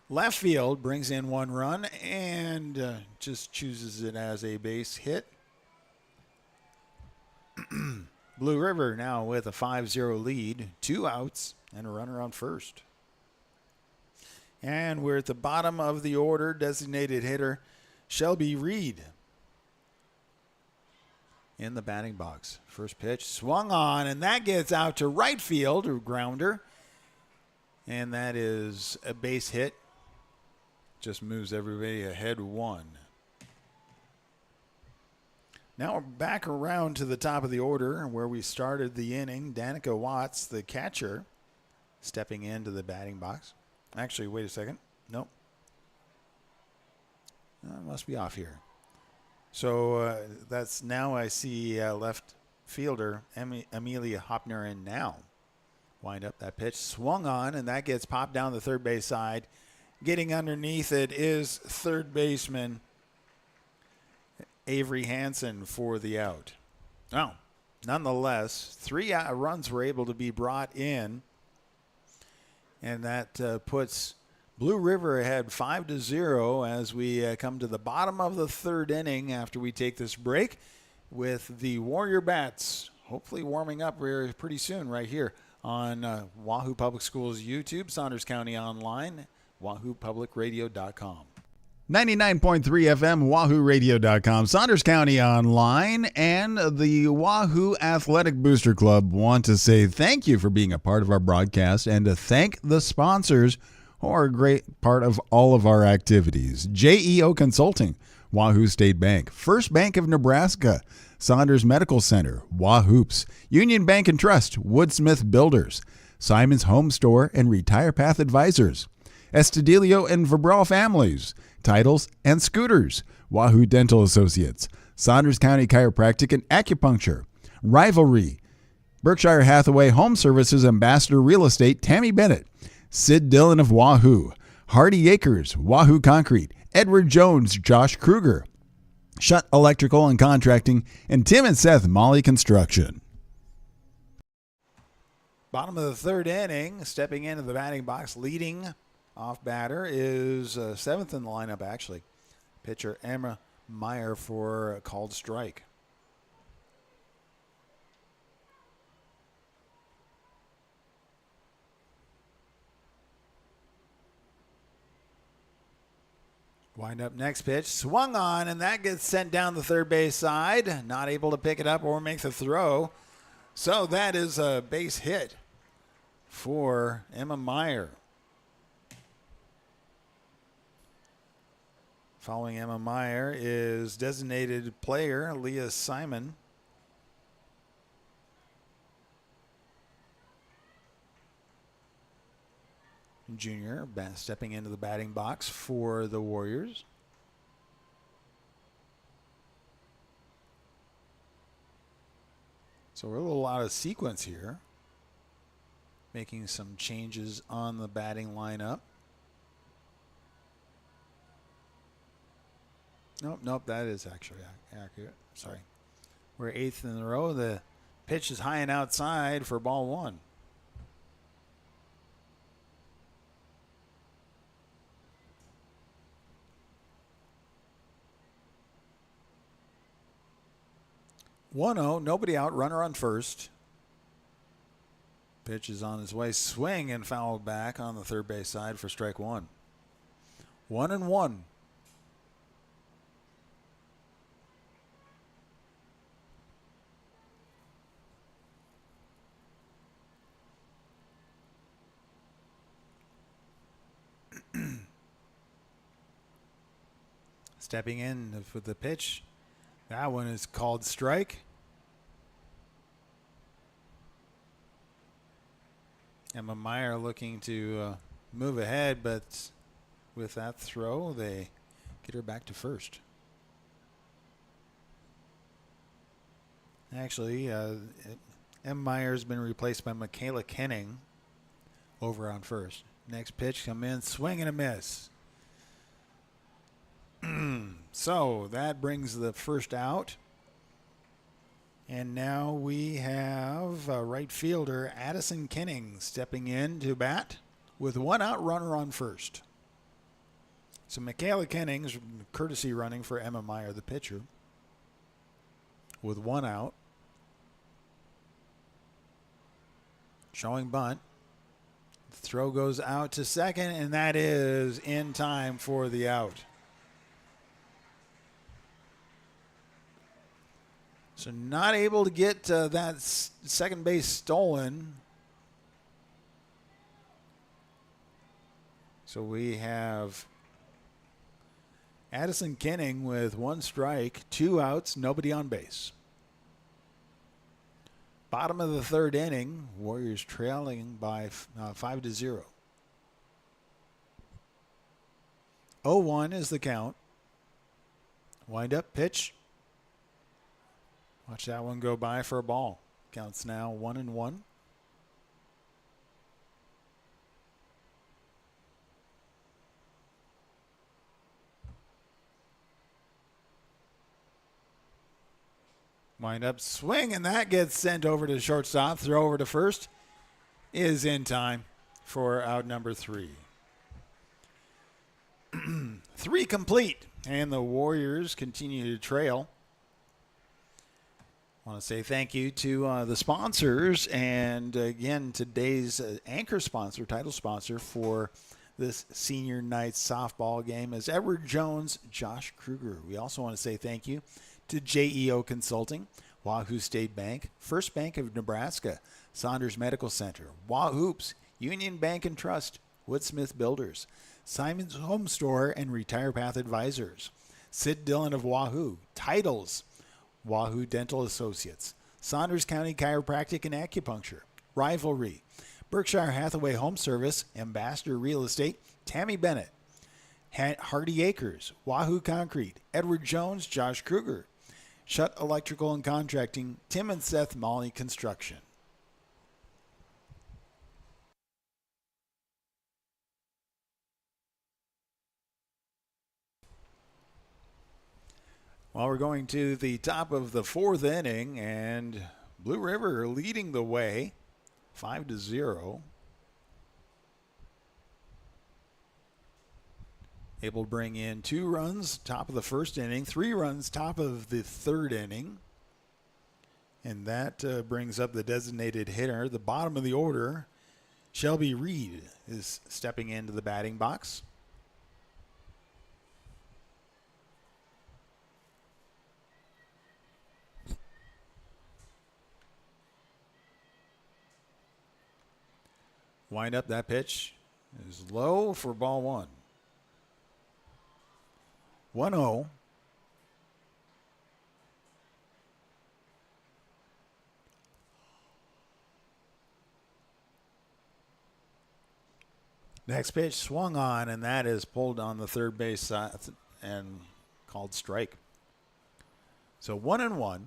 left field, brings in 1 run, and just chooses it as a base hit. Blue River now with a 5-0 lead, 2 outs, and a runner on first. And we're at the bottom of the order, designated hitter Shelby Reed in the batting box. First pitch swung on, and that gets out to right field, a grounder. And that is a base hit. Just moves everybody ahead 1. Now we're back around to the top of the order where we started the inning. Danica Watts, the catcher, stepping into the batting box. Actually, wait a second. Nope. Must be off here. So that's now I see left fielder Amelia Hopner in now. Wind up that pitch, swung on, and that gets popped down the third base side. Getting underneath it is third baseman Avery Hansen for the out. Now, nonetheless, 3 runs were able to be brought in, and that puts Blue River ahead 5-0 as we come to the bottom of the third inning after we take this break with the Warrior Bats hopefully warming up pretty soon right here on Wahoo Public Schools YouTube, Saunders County Online, wahoopublicradio.com. 99.3 FM, wahooradio.com, Saunders County Online, and the Wahoo Athletic Booster Club want to say thank you for being a part of our broadcast and to thank the sponsors who are a great part of all of our activities. JEO Consulting, Wahoo State Bank, First Bank of Nebraska, Saunders Medical Center, Wahoops, Union Bank and Trust, Woodsmith Builders, Simon's Home Store and Retire Path Advisors, Estudillo and Verbral families, titles and scooters, Wahoo Dental Associates, Saunders County Chiropractic and Acupuncture, Rivalry, Berkshire Hathaway Home Services Ambassador Real Estate Tammy Bennett, Sid Dillon of Wahoo, Hardy Acres, Wahoo Concrete, Edward Jones, Josh Kruger, Shutt Electrical and Contracting, and Tim and Seth Molly Construction. Bottom of the third inning, stepping into the batting box, leading off batter is seventh in the lineup, actually. Pitcher Emma Meyer for a called strike. Wind up next pitch, swung on, and that gets sent down the third base side. Not able to pick it up or make the throw. So that is a base hit for Emma Meyer. Following Emma Meyer is designated player Leah Simon. Junior stepping into the batting box for the Warriors. So we're a little out of sequence here. Making some changes on the batting lineup. Nope, that is actually accurate. Sorry. We're eighth in a row. The pitch is high and outside for ball one. One 0, nobody out, runner on first. Pitch is on his way, swing and fouled back on the third base side for strike one. 1-1. Stepping in for the pitch. That one is called strike. Emma Meyer looking to move ahead, but with that throw, they get her back to first. Actually, Emma Meyer has been replaced by Michaela Kenning over on first. Next pitch, come in, swing and a miss. So that brings the first out. And now we have right fielder Addison Kenning stepping in to bat with one out, runner on first. So Michaela Kenning's courtesy running for Emma Meyer, the pitcher, with one out. Showing bunt. The throw goes out to second, and that is in time for the out. So not able to get that second base stolen. So we have Addison Kenning with one strike, two outs, nobody on base. Bottom of the third inning, Warriors trailing by 5-0. 0-1 is the count. Wind up pitch. Watch that one go by for a ball. Counts now 1-1. Wind up swing, and that gets sent over to shortstop. Throw over to first is in time for out number 3. 3 complete, and the Warriors continue to trail. I want to say thank you to the sponsors, and again, today's anchor sponsor, title sponsor for this senior night softball game is Edward Jones, Josh Kruger. We also want to say thank you to JEO Consulting, Wahoo State Bank, First Bank of Nebraska, Saunders Medical Center, Wahoops, Union Bank and Trust, Woodsmith Builders, Simon's Home Store and Retire Path Advisors, Sid Dillon of Wahoo, Titles, Wahoo Dental Associates, Saunders County Chiropractic and Acupuncture, Rivalry, Berkshire Hathaway Home Service, Ambassador Real Estate, Tammy Bennett, Hardy Acres, Wahoo Concrete, Edward Jones, Josh Kruger, Shutt Electrical and Contracting, Tim and Seth Molly Construction. Well, we're going to the top of the fourth inning, and Blue River leading the way, 5-0. Able to bring in 2 runs top of the first inning, 3 runs top of the third inning. And that brings up the designated hitter. The bottom of the order, Shelby Reed is stepping into the batting box. Wind up, that pitch is low for ball 1. 1-0. Next pitch swung on, and that is pulled on the third base side and called strike. So 1-1.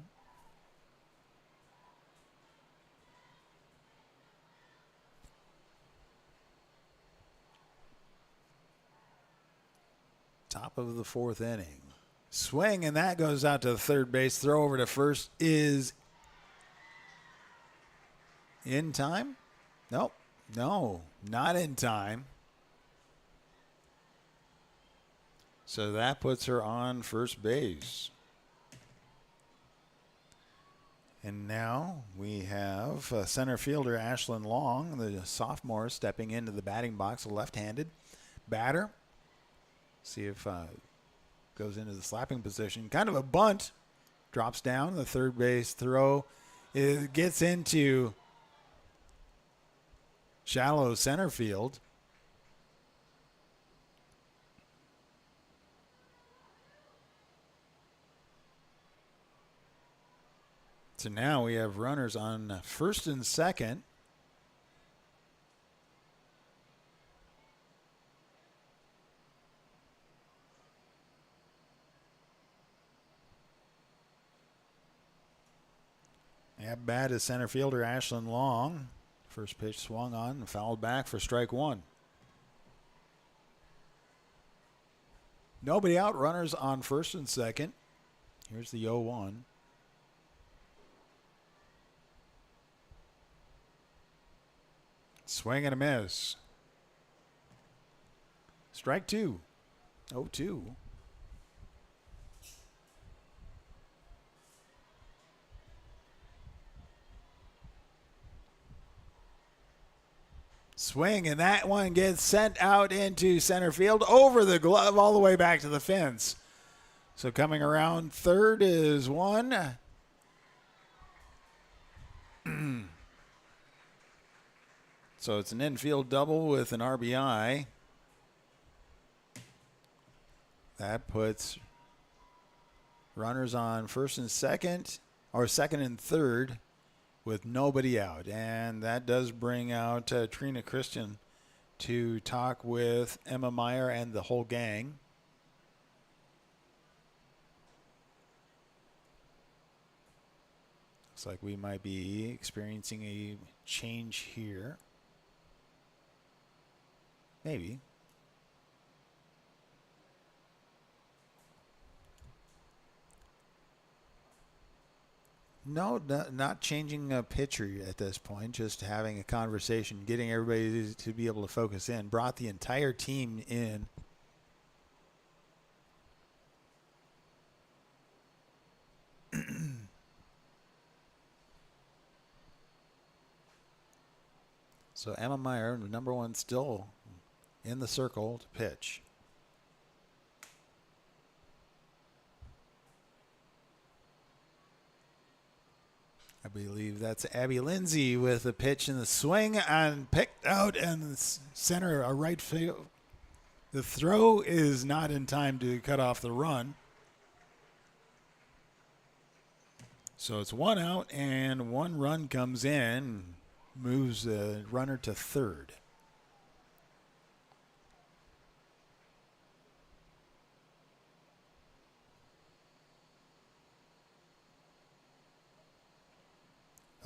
Top of the fourth inning. Swing, and that goes out to the third base. Throw over to first is in time? Nope. No, not in time. So that puts her on first base. And now we have center fielder Ashlyn Long, the sophomore, stepping into the batting box, a left-handed batter. See if goes into the slapping position. Kind of a bunt. Drops down. The third base throw. It gets into shallow center field. So now we have runners on first and second. At bat is center fielder Ashlyn Long. First pitch swung on and fouled back for strike 1. Nobody out. Runners on first and second. Here's the 0-1. Swing and a miss. Strike 2. 0-2. Swing, and that one gets sent out into center field over the glove all the way back to the fence. So coming around third is one. So it's an infield double with an RBI. That puts runners on first and second, or second and third, with nobody out. And that does bring out Trina Christian to talk with Emma Meyer and the whole gang. Looks like we might be experiencing a change here. Maybe. No, not changing a pitcher at this point, just having a conversation, getting everybody to be able to focus in. Brought the entire team in. So Emma Meyer, the number one, still in the circle to pitch. I believe that's Abby Lindsay with a pitch in the swing and picked out in the center, a right field. The throw is not in time to cut off the run. So it's one out and one run comes in. moves the runner to third.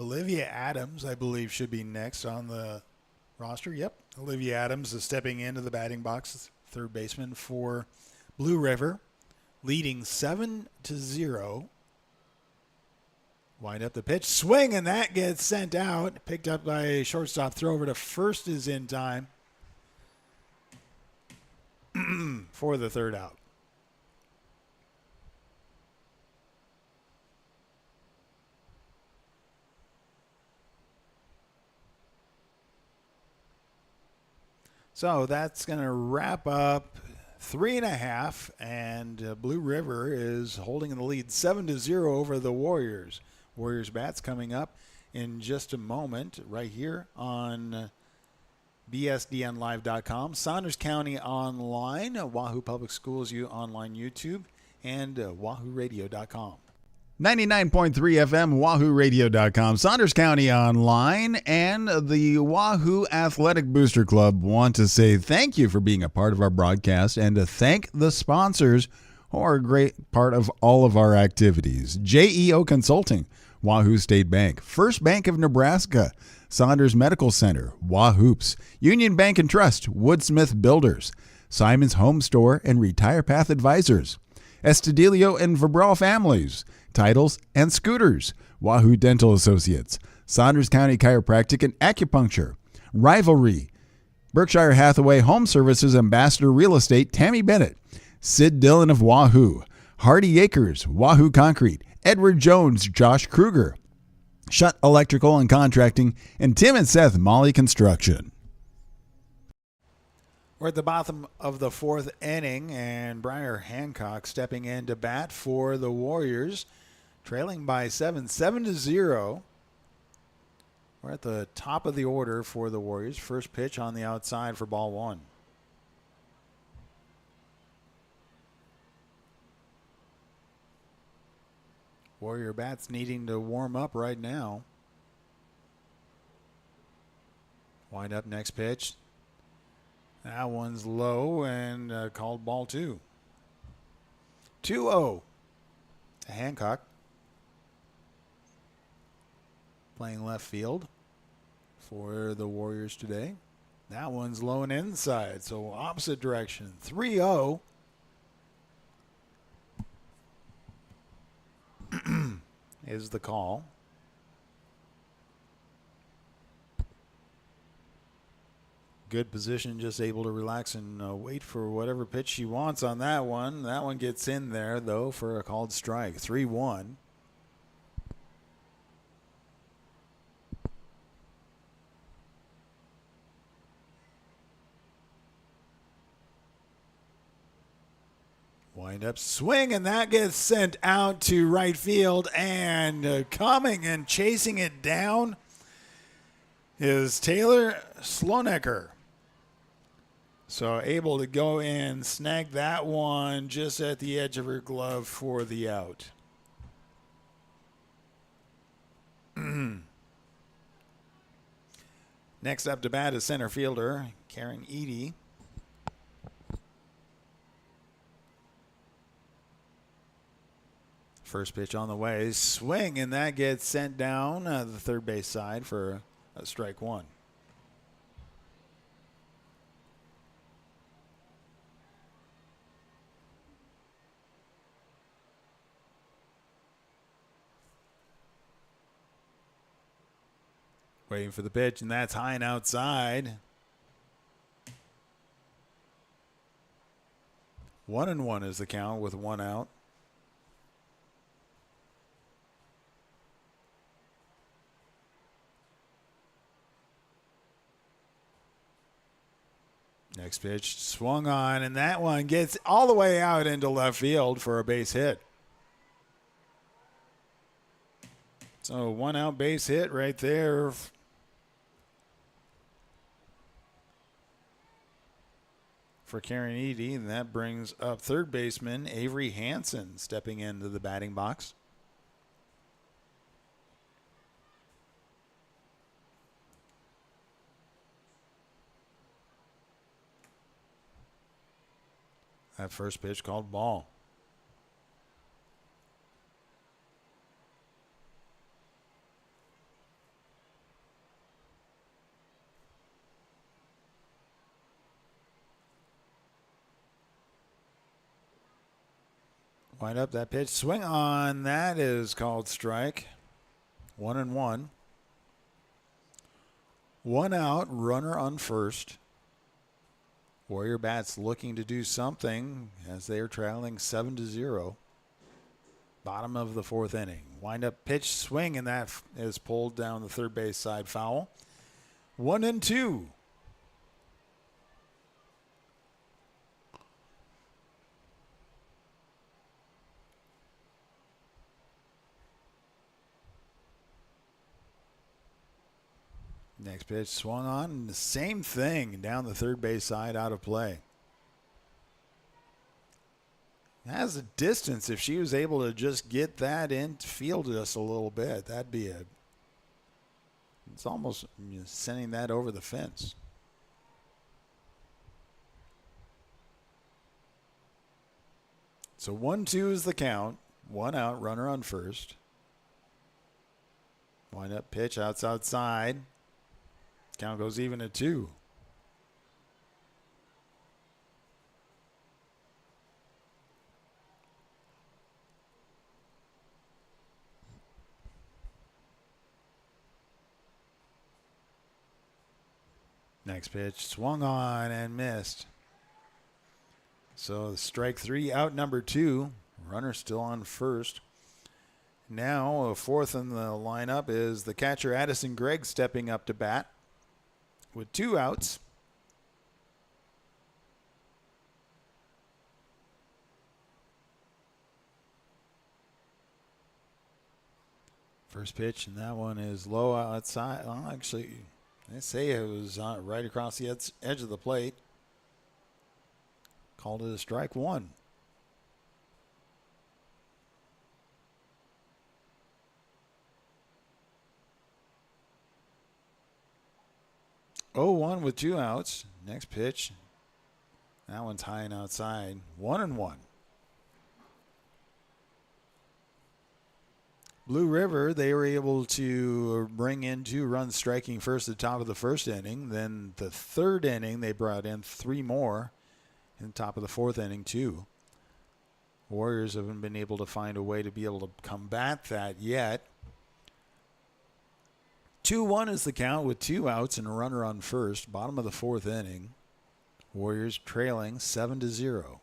Olivia Adams, I believe, should be next on the roster. Yep. Olivia Adams is stepping into the batting box, third baseman for Blue River, leading 7-0. Wind up the pitch, swing, and that gets sent out. Picked up by a shortstop. Throw over to first is in time for the third out. So that's going to wrap up 3.5, and Blue River is holding the lead 7-0 over the Warriors. Warriors bats coming up in just a moment right here on bsdnlive.com, Saunders County Online, Wahoo Public Schools Online YouTube, and wahooradio.com. 99.3 FM, wahooradio.com, Saunders County Online, and the Wahoo Athletic Booster Club want to say thank you for being a part of our broadcast and to thank the sponsors who are a great part of all of our activities. JEO Consulting, Wahoo State Bank, First Bank of Nebraska, Saunders Medical Center, Wahoops, Union Bank and Trust, Woodsmith Builders, Simon's Home Store and Retire Path Advisors, Estudillo and Verbral Families, Titles and Scooters, Wahoo Dental Associates, Saunders County Chiropractic and Acupuncture, Rivalry, Berkshire Hathaway Home Services Ambassador Real Estate Tammy Bennett, Sid Dillon of Wahoo, Hardy Acres, Wahoo Concrete, Edward Jones, Josh Kruger, Shutt Electrical and Contracting, and Tim and Seth Molly Construction. We're at the bottom of the fourth inning, and Briar Hancock stepping in to bat for the Warriors, trailing by 7-0. We're at the top of the order for the Warriors. First pitch on the outside for ball one. Warrior bats needing to warm up right now. Wind up next pitch. That one's low and called ball two. 2-0 to Hancock. Playing left field for the Warriors today. That one's low and inside, so opposite direction. 3-0. Is the call. Good position, just able to relax and wait for whatever pitch she wants on that one. That one gets in there, though, for a called strike. 3-1. Wind up swing, and that gets sent out to right field, and coming and chasing it down is Taylor Slonecker. So able to go in, snag that one just at the edge of her glove for the out. Next up to bat is center fielder Karen Eady. First pitch on the way, swing, and that gets sent down the third base side for a strike one. Waiting for the pitch, and that's high and outside. 1-1 is the count with one out. Next pitch swung on, and that one gets all the way out into left field for a base hit. So one out base hit right there. For Karen Eady, and that brings up third baseman Avery Hansen stepping into the batting box. That first pitch called ball. Wind up that pitch. Swing on. That is called strike. 1-1. 1 out. Runner on first. Warrior bats looking to do something as they are trailing 7-0. Bottom of the 4th inning. Wind up pitch, swing, and that is pulled down the third base side foul. 1-2. Next pitch swung on. The same thing down the third base side, out of play. Has a distance. If she was able to just get that in field just a little bit, that'd be a. It's almost sending that over the fence. So 1-2 is the count. 1 out, runner on first. Wind up pitch outside. Count goes even at 2. Next pitch swung on and missed. So strike 3, out number 2. Runner still on first. Now a fourth in the lineup is the catcher Addison Gregg stepping up to bat with 2 outs. First pitch, and that one is low outside. Well, actually, they say it was right across the edge of the plate. Called it a strike 1. Oh, 1 with 2 outs. Next pitch. That one's high and outside. 1-1. Blue River, they were able to bring in 2 runs striking first at the top of the first inning. Then the third inning, they brought in 3 more. In the top of the 4th inning, 2. Warriors haven't been able to find a way to be able to combat that yet. 2-1 is the count with 2 outs and a runner on first. Bottom of the 4th inning. Warriors trailing 7-0.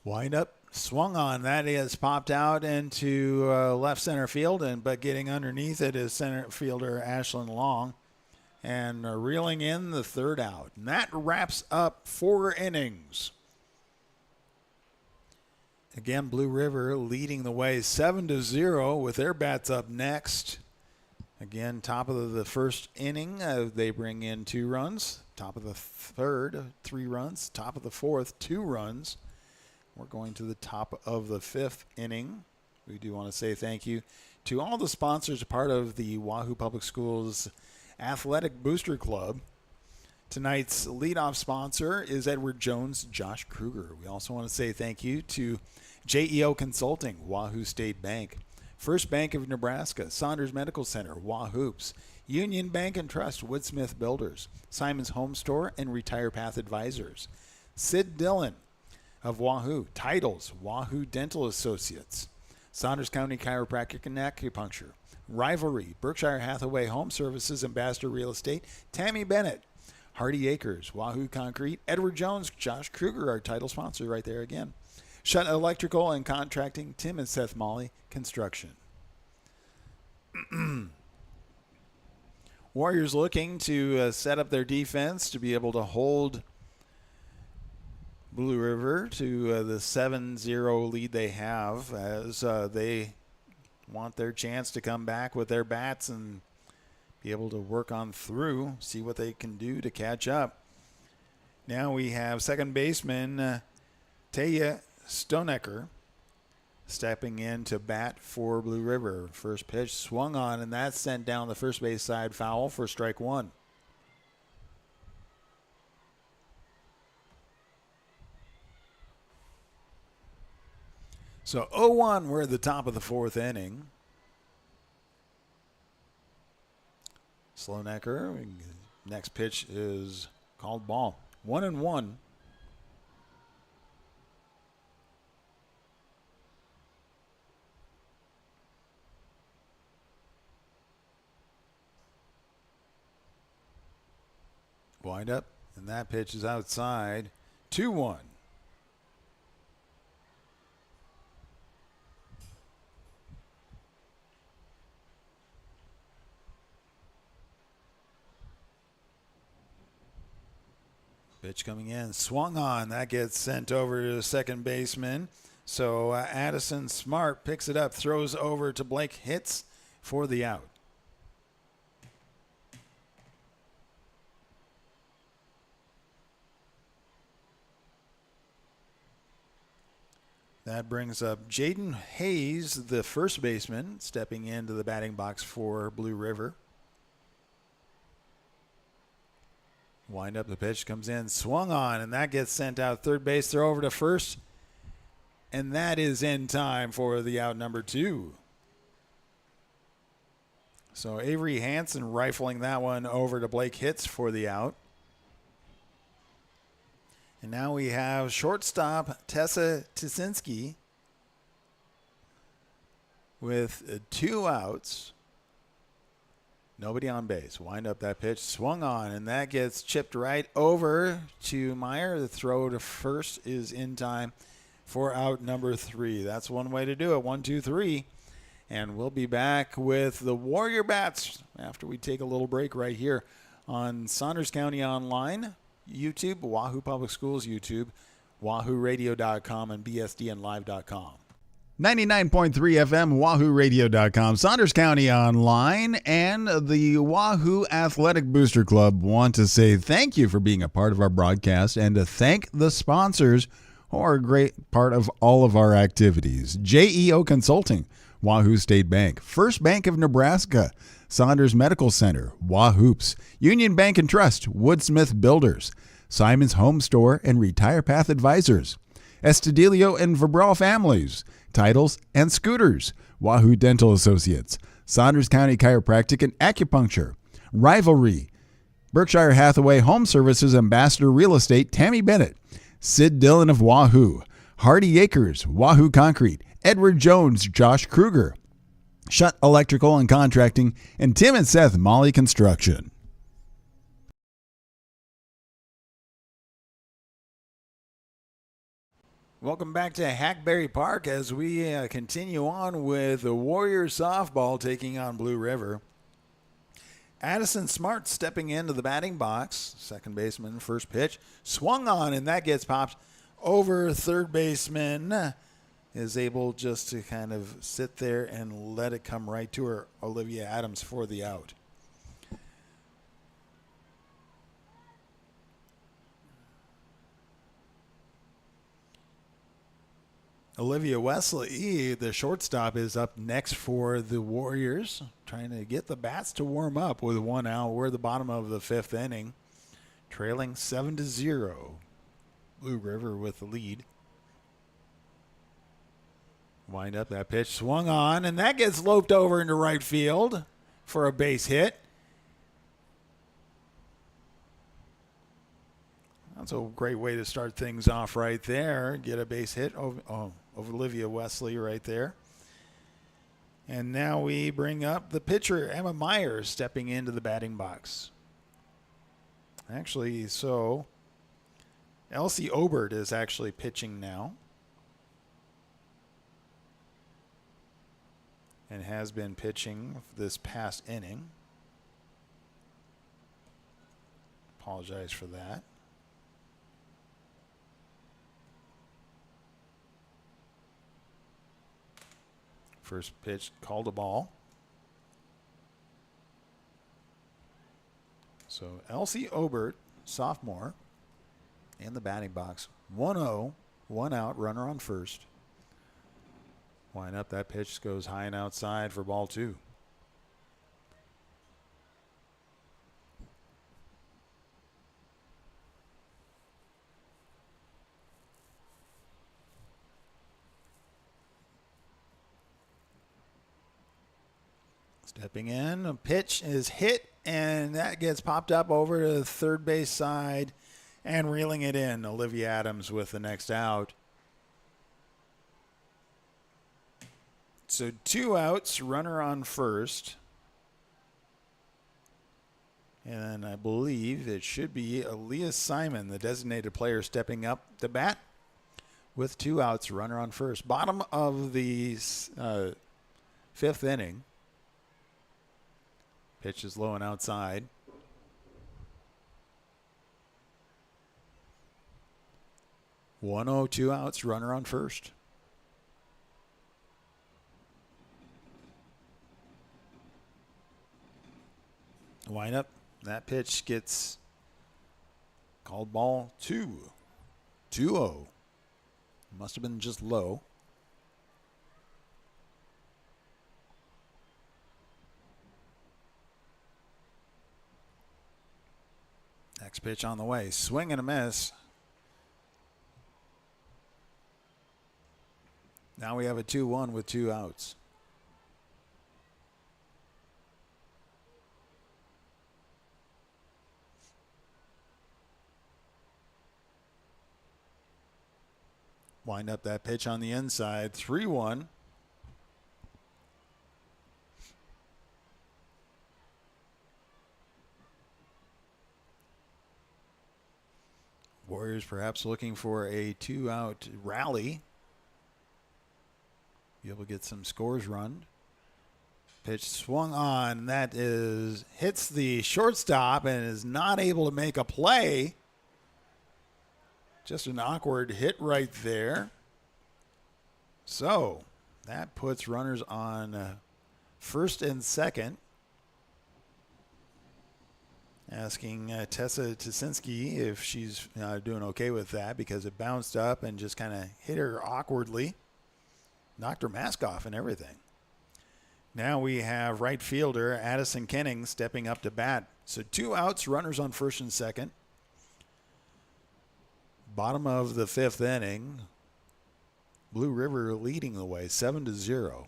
Wind up, swung on. That is popped out into left center field, but getting underneath it is center fielder Ashlyn Long, and reeling in the 3rd out. And that wraps up 4 innings. Again, Blue River leading the way 7-0 with their bats up next. Again, top of the first inning, they bring in 2 runs. Top of the 3rd, 3 runs. Top of the 4th, 2 runs. We're going to the top of the 5th inning. We do want to say thank you to all the sponsors, part of the Wahoo Public Schools Athletic Booster Club. Tonight's leadoff sponsor is Edward Jones, Josh Kruger. We also want to say thank you to JEO Consulting, Wahoo State Bank, First Bank of Nebraska, Saunders Medical Center, Wahoops, Union Bank and Trust, Woodsmith Builders, Simon's Home Store, and Retire Path Advisors. Sid Dillon of Wahoo, Titles, Wahoo Dental Associates, Saunders County Chiropractic and Acupuncture, Rivalry, Berkshire Hathaway Home Services, Ambassador Real Estate, Tammy Bennett, Hardy Acres, Wahoo Concrete, Edward Jones, Josh Kruger, our title sponsor right there again. Shutt Electrical and Contracting, Tim and Seth Molly, Construction. Warriors looking to set up their defense to be able to hold Blue River to the 7-0 lead they have, as they want their chance to come back with their bats and be able to work on through, see what they can do to catch up. Now we have second baseman Taya Stonecker stepping in to bat for Blue River. First pitch swung on, and that's sent down the first base side foul for strike one. So 0-1, we're at the top of the fourth inning. Slonecker, next pitch is called ball. 1-1. Wind up, and that pitch is outside. 2-1. Pitch coming in, swung on. That gets sent over to the second baseman. So Addison Smart picks it up, throws over to Blake, hits for the out. That brings up Jaden Hayes, the first baseman, stepping into the batting box for Blue River. Wind up, the pitch comes in, swung on, and that gets sent out third base. Throw over to first, and that is in time for the out number 2. So Avery Hansen rifling that one over to Blake, hits for the out. And now we have shortstop Tessa Tisinski with 2 outs. Nobody on base. Wind up, that pitch swung on, and that gets chipped right over to Meyer. The throw to first is in time for out number 3. That's one way to do it. 1, 2, 3. And we'll be back with the Warrior Bats after we take a little break right here on Saunders County Online, YouTube, Wahoo Public Schools YouTube, wahooradio.com, and bsdnlive.com. 99.3 FM, wahooradio.com, Saunders County Online, and the Wahoo Athletic Booster Club want to say thank you for being a part of our broadcast and to thank the sponsors who are a great part of all of our activities. JEO Consulting, Wahoo State Bank, First Bank of Nebraska, Saunders Medical Center, Wahoops, Union Bank and Trust, Woodsmith Builders, Simon's Home Store and Retire Path Advisors, Estudillo and Verbral Families, Titles and Scooters, Wahoo Dental Associates, Saunders County Chiropractic and Acupuncture, Rivalry, Berkshire Hathaway Home Services Ambassador Real Estate, Tammy Bennett, Sid Dillon of Wahoo, Hardy Acres, Wahoo Concrete, Edward Jones, Josh Kruger, Shutt Electrical and Contracting, and Tim and Seth Molly Construction. Welcome back to Hackberry Park as we continue on with the Warriors softball taking on Blue River. Addison Smart stepping into the batting box. Second baseman, first pitch, swung on, and that gets popped over. Third baseman is able just to kind of sit there and let it come right to her. Olivia Adams for the out. Olivia Wesley, the shortstop, is up next for the Warriors, trying to get the bats to warm up with 1 out. We're at the bottom of the 5th inning, trailing 7-0. Blue River with the lead. Wind up, that pitch swung on, and that gets loped over into right field for a base hit. That's a great way to start things off right there. Get a base hit over Olivia Wesley right there. And now we bring up the pitcher, Emma Myers, stepping into the batting box. Actually, so Elsie Obert is actually pitching now. And has been pitching this past inning. Apologize for that. First pitch called a ball. So Elsie Obert, sophomore, in the batting box. 1-0 1 out, runner on first. Wind up, that pitch goes high and outside for ball 2. Stepping in, a pitch is hit, and that gets popped up over to the third base side and reeling it in. Olivia Adams with the next out. So 2 outs, runner on first. And I believe it should be Aaliyah Simon, the designated player, stepping up to bat with 2 outs, runner on first. Bottom of the 5th inning. Pitch is low and outside. One 0, 2 outs, runner on first. Wind up. That pitch gets called ball 2. 2-0. Must have been just low. Next pitch on the way. Swing and a miss. Now we have a 2-1 with 2 outs. Wind up that pitch on the inside. 3-1. Warriors perhaps looking for a 2-out rally. Be able to get some scores run. Pitch swung on. That hits the shortstop and is not able to make a play. Just an awkward hit right there. So that puts runners on first and second. Asking Tessa Tusinski if she's doing okay with that, because it bounced up and just kind of hit her awkwardly. Knocked her mask off and everything. Now we have right fielder Addison Kenning stepping up to bat. So 2 outs, runners on first and second. Bottom of the 5th inning. Blue River leading the way, 7-0.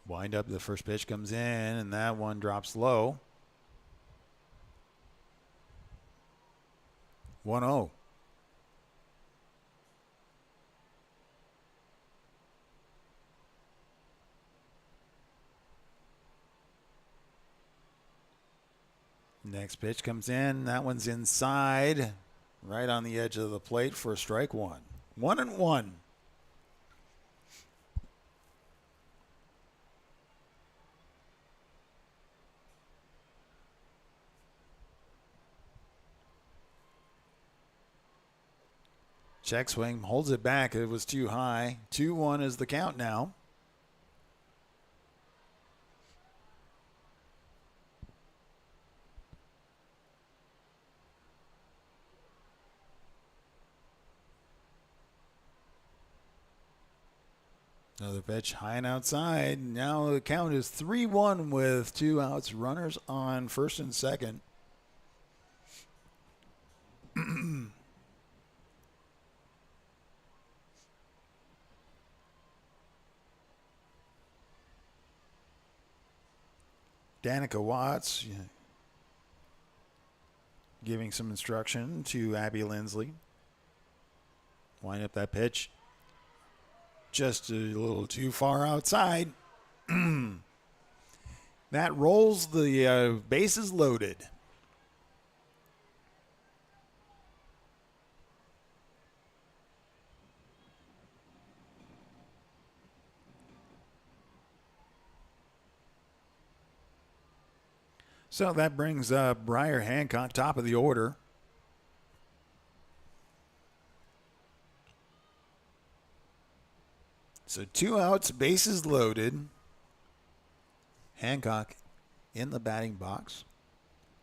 Wind up, the first pitch comes in, and that one drops low. 1-0. Next pitch comes in. That one's inside, right on the edge of the plate for strike 1. 1-1. Check swing, holds it back. It was too high. 2-1 is the count now. Another pitch high and outside. Now the count is 3-1 with 2 outs. Runners on first and second. Danica Watts giving some instruction to Abby Lindsley. Wind up that pitch. Just a little too far outside. That rolls the bases loaded. So that brings Briar Hancock top of the order. So 2 outs, bases loaded. Hancock in the batting box.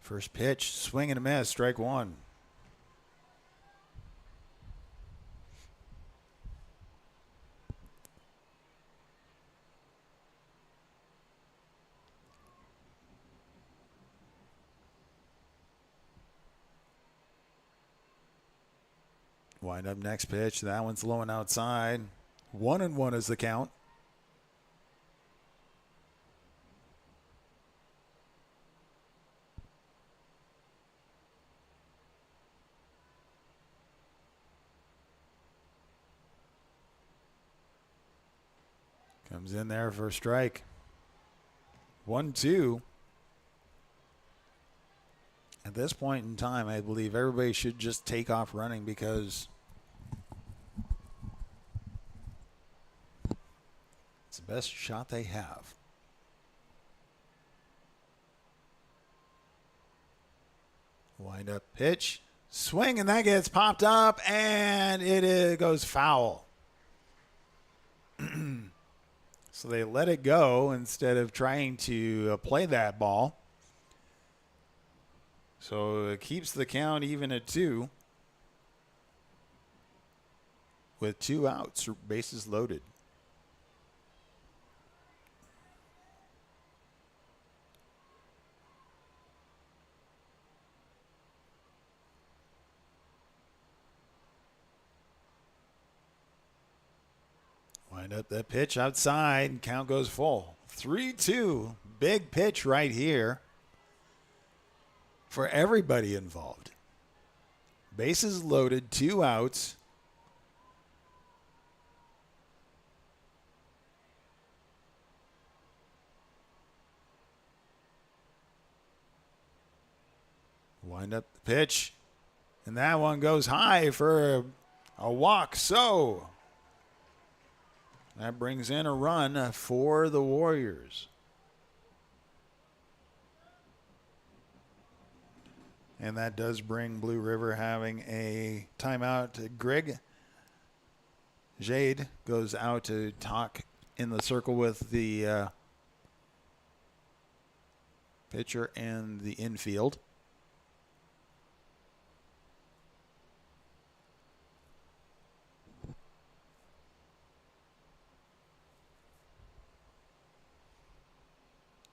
First pitch, swing and a miss, strike one. Wind up next pitch. That one's low and outside. 1-1 is the count. Comes in there for a strike. 1-2. At this point in time, I believe everybody should just take off running because it's the best shot they have. Wind up pitch. Swing, and that gets popped up, and it goes foul. So they let it go instead of trying to play that ball. So it keeps the count even at 2 with 2 outs, bases loaded. Wind up that pitch outside, and count goes full. 3-2, big pitch right here for everybody involved. Bases loaded, 2 outs. Wind up the pitch, and that one goes high for a walk. So that brings in a run for the Warriors. And that does bring Blue River having a timeout. Greg Jade goes out to talk in the circle with the pitcher and the infield.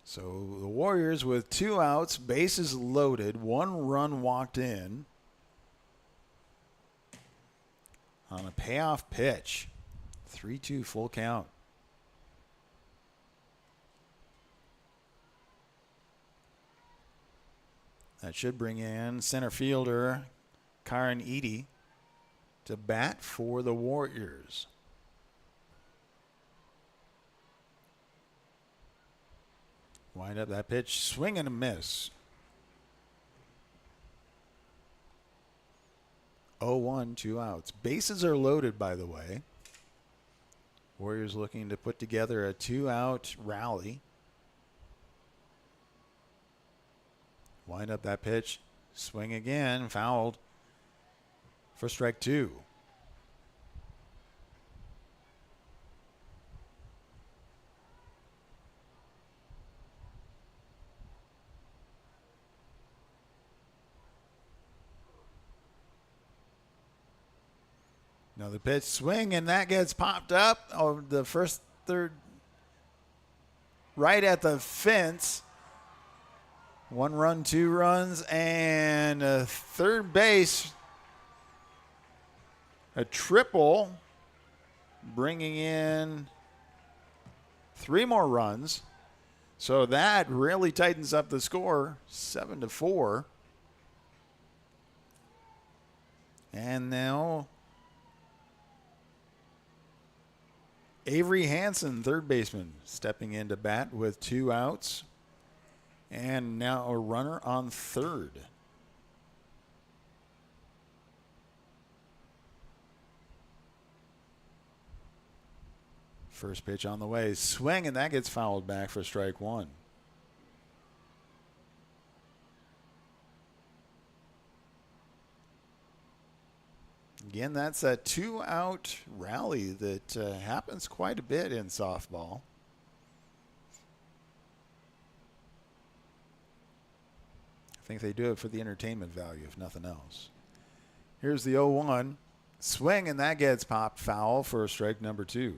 So the Warriors with 2 outs, bases loaded, 1 run walked in on a payoff pitch. 3-2 full count. That should bring in center fielder Karen Eady to bat for the Warriors. Wind up that pitch, swing and a miss. 0-1, 2 outs. Bases are loaded, by the way. Warriors looking to put together a 2-out rally. Wind up that pitch, swing again, fouled for strike 2. Another pitch, swing, and that gets popped up over the first third, right at the fence. 1 run, 2 runs, and a third base, a triple, bringing in 3 more runs. So that really tightens up the score, 7-4. And now Avery Hansen, third baseman, stepping in to bat with 2 outs. And now a runner on third. First pitch on the way. Swing, and that gets fouled back for strike 1. Again, that's a 2-out rally that happens quite a bit in softball. think they do it for the entertainment value, if nothing else. Here's the 0-1. Swing, and that gets popped foul for strike number 2.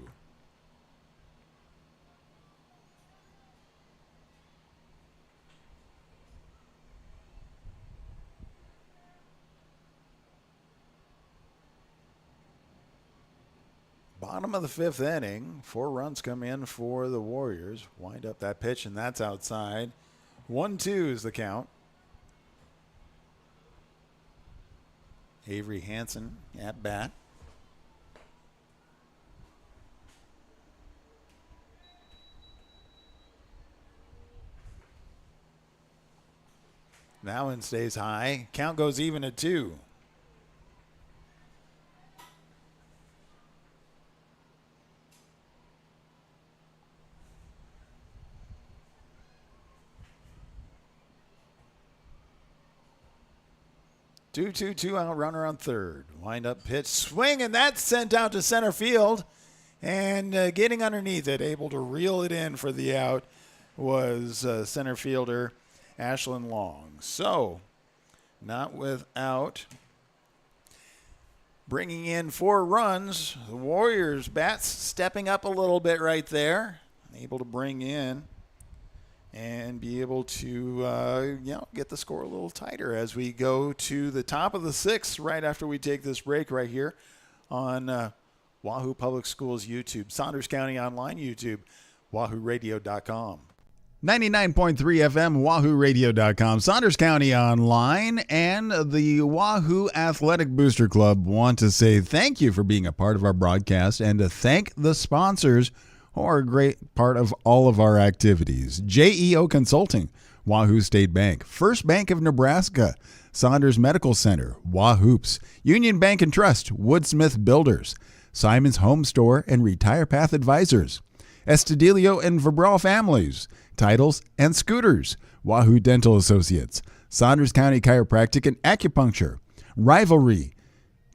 Bottom of the 5th inning. 4 runs come in for the Warriors. Wind up that pitch, and that's outside. 1-2 is the count. Avery Hansen at bat. That one stays high. Count goes even at 2. Two out, runner on third. Wind up pitch, swing, and that's sent out to center field. And getting underneath it, able to reel it in for the out, was center fielder Ashlyn Long. So, not without bringing in 4 runs. The Warriors bats stepping up a little bit right there, able to bring in and be able to get the score a little tighter as we go to the top of the 6th right after we take this break right here on Wahoo Public Schools YouTube, Saunders County Online YouTube, wahooradio.com. 99.3 FM, wahooradio.com, Saunders County Online, and the Wahoo Athletic Booster Club want to say thank you for being a part of our broadcast and to thank the sponsors who are a great part of all of our activities. JEO Consulting, Wahoo State Bank, First Bank of Nebraska, Saunders Medical Center, Wahoops, Union Bank and Trust, Woodsmith Builders, Simon's Home Store and Retire Path Advisors, Estudillo and Verbral Families, Titles and Scooters, Wahoo Dental Associates, Saunders County Chiropractic and Acupuncture, Rivalry,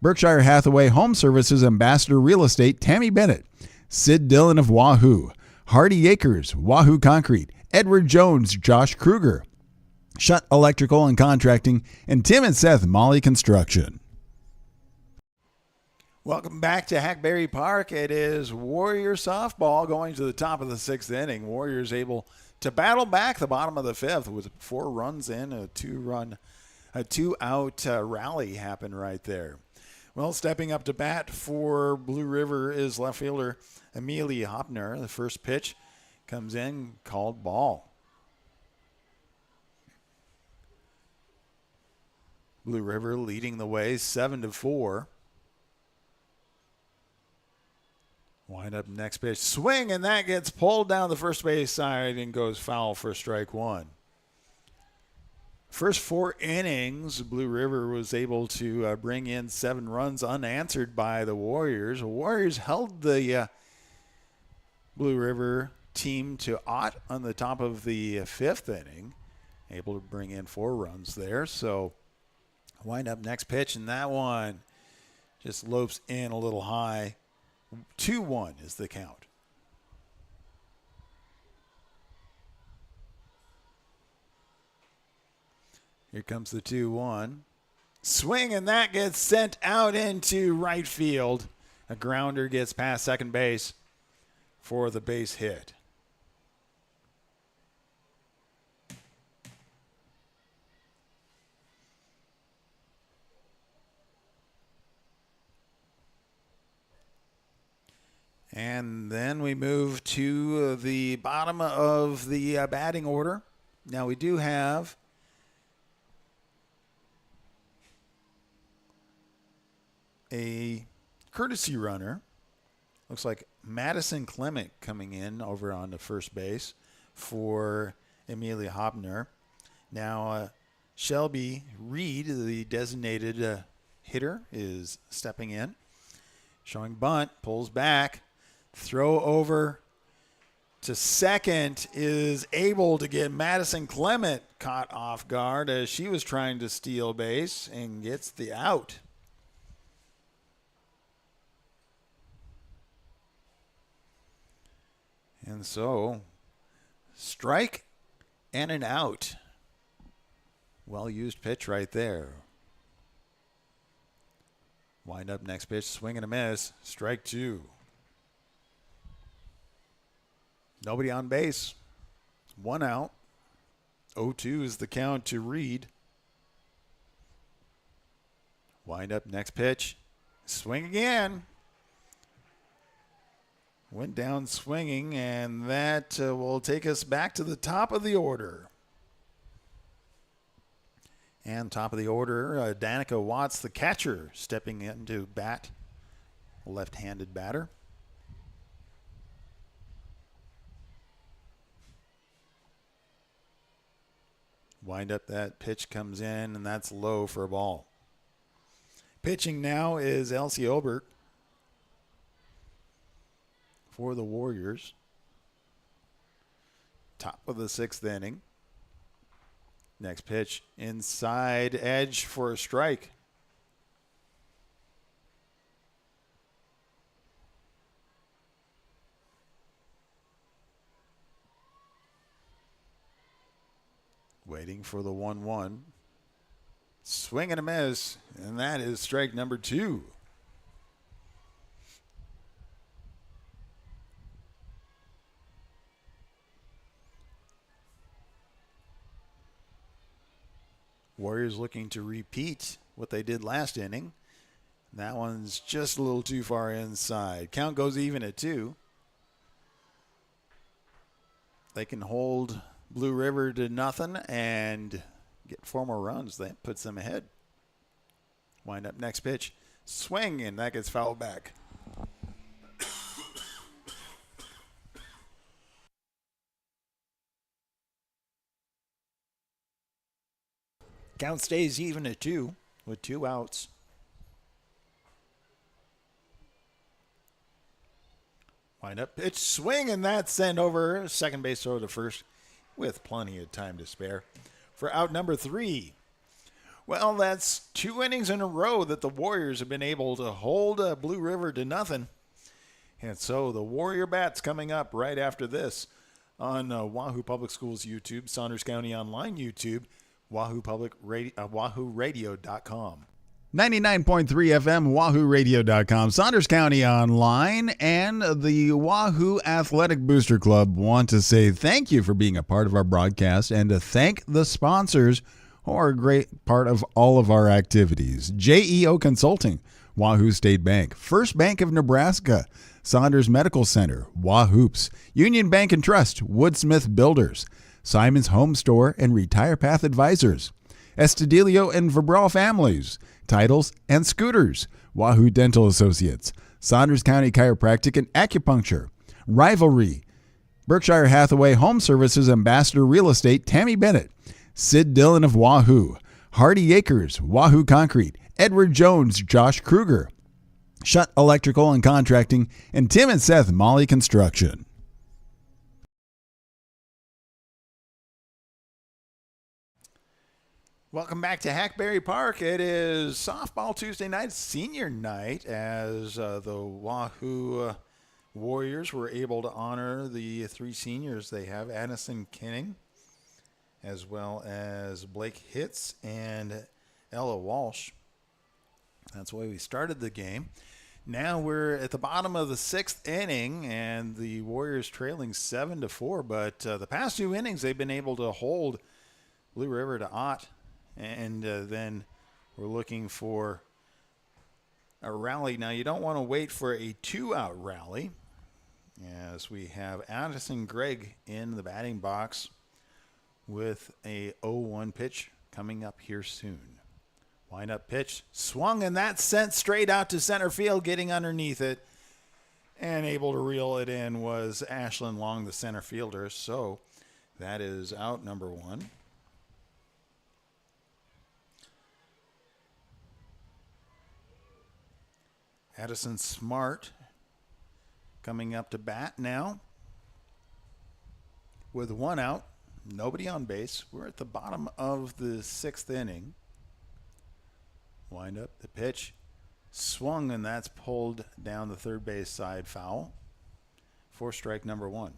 Berkshire Hathaway Home Services Ambassador Real Estate, Tammy Bennett, Sid Dillon of Wahoo, Hardy Acres, Wahoo Concrete, Edward Jones, Josh Kruger, Shutt Electrical and Contracting, and Tim and Seth Molly Construction. Welcome back to Hackberry Park. It is Warrior softball going to the top of the 6th inning. Warriors able to battle back the bottom of the 5th with 4 runs in, a 2-out rally happened right there. Well, stepping up to bat for Blue River is left fielder Amelie Hopner. The first pitch comes in, called ball. Blue River leading the way 7-4. Wind up next pitch, swing, and that gets pulled down the first base side and goes foul for strike 1. First 4 innings, Blue River was able to bring in 7 runs unanswered by the Warriors. The Warriors held the Blue River team to 0 on the top of the 5th inning, able to bring in 4 runs there. So wind up next pitch, and that one just lopes in a little high. 2-1 is the count. Here comes the 2-1. Swing, and that gets sent out into right field. A grounder gets past second base for the base hit. And then we move to the bottom of the batting order. Now we do have a courtesy runner. Looks like Madison Clement coming in over on the first base for Amelia Hopner. Now Shelby Reed, the designated hitter, is stepping in. Showing bunt, pulls back. Throw over to second is able to get Madison Clement caught off guard as she was trying to steal base and gets the out. And so, strike and an out. Well-used pitch right there. Wind up next pitch, swing and a miss. Strike two. Nobody on base. One out. 0-2 is the count to Reed. Wind up next pitch. Swing again. Went down swinging, and that will take us back to the top of the order. And top of the order, Danica Watts, the catcher, stepping into bat. Left-handed batter. Wind up, that pitch comes in, and that's low for a ball. Pitching now is Elsie Obert for the Warriors. Top of the sixth inning. Next pitch, inside edge for a strike. Waiting for the 1-1. Swing and a miss, and that is strike number two. Warriors looking to repeat what they did last inning. That one's just a little too far inside. Count goes even at 2. They can hold Blue River to nothing and get 4 more runs. That puts them ahead. Wind up next pitch. Swing, and that gets fouled back. Count stays even at 2 with 2 outs. Wind up pitch, swing, and that's sent over. Second base throw to first with plenty of time to spare for out number 3. Well, that's 2 innings in a row that the Warriors have been able to hold Blue River to nothing. And so the Warrior Bats coming up right after this on Wahoo Public Schools YouTube, Saunders County Online YouTube, WahooRadio.com. 99.3 FM, WahooRadio.com, Saunders County Online, and the Wahoo Athletic Booster Club want to say thank you for being a part of our broadcast and to thank the sponsors who are a great part of all of our activities. JEO Consulting, Wahoo State Bank, First Bank of Nebraska, Saunders Medical Center, Wahoops, Union Bank and Trust, Woodsmith Builders, Simon's Home Store and Retire Path Advisors, Estudillo and Verbral Families, Titles and Scooters, Wahoo Dental Associates, Saunders County Chiropractic and Acupuncture, Rivalry, Berkshire Hathaway Home Services Ambassador Real Estate Tammy Bennett, Sid Dillon of Wahoo, Hardy Acres, Wahoo Concrete, Edward Jones, Josh Kruger, Shutt Electrical and Contracting, and Tim and Seth Molly Construction. Welcome back to Hackberry Park. It is softball Tuesday night, senior night, as the Wahoo Warriors were able to honor the 3 seniors they have, Addison Kinning, as well as Blake Hitz and Ella Walsh. That's why we started the game. Now we're at the bottom of the 6th inning, and the Warriors trailing 7-4, but the past 2 innings they've been able to hold Blue River to 0. And then we're looking for a rally. Now, you don't want to wait for a 2-out rally, as we have Addison Gregg in the batting box with a 0-1 pitch coming up here soon. Wind up pitch, swung, and that's sent straight out to center field, getting underneath it. And able to reel it in was Ashlyn Long, the center fielder. So that is out number 1. Addison Smart coming up to bat now with 1 out, nobody on base. We're at the bottom of the 6th inning. Wind up the pitch, swung, and that's pulled down the third base side, foul for strike number 1.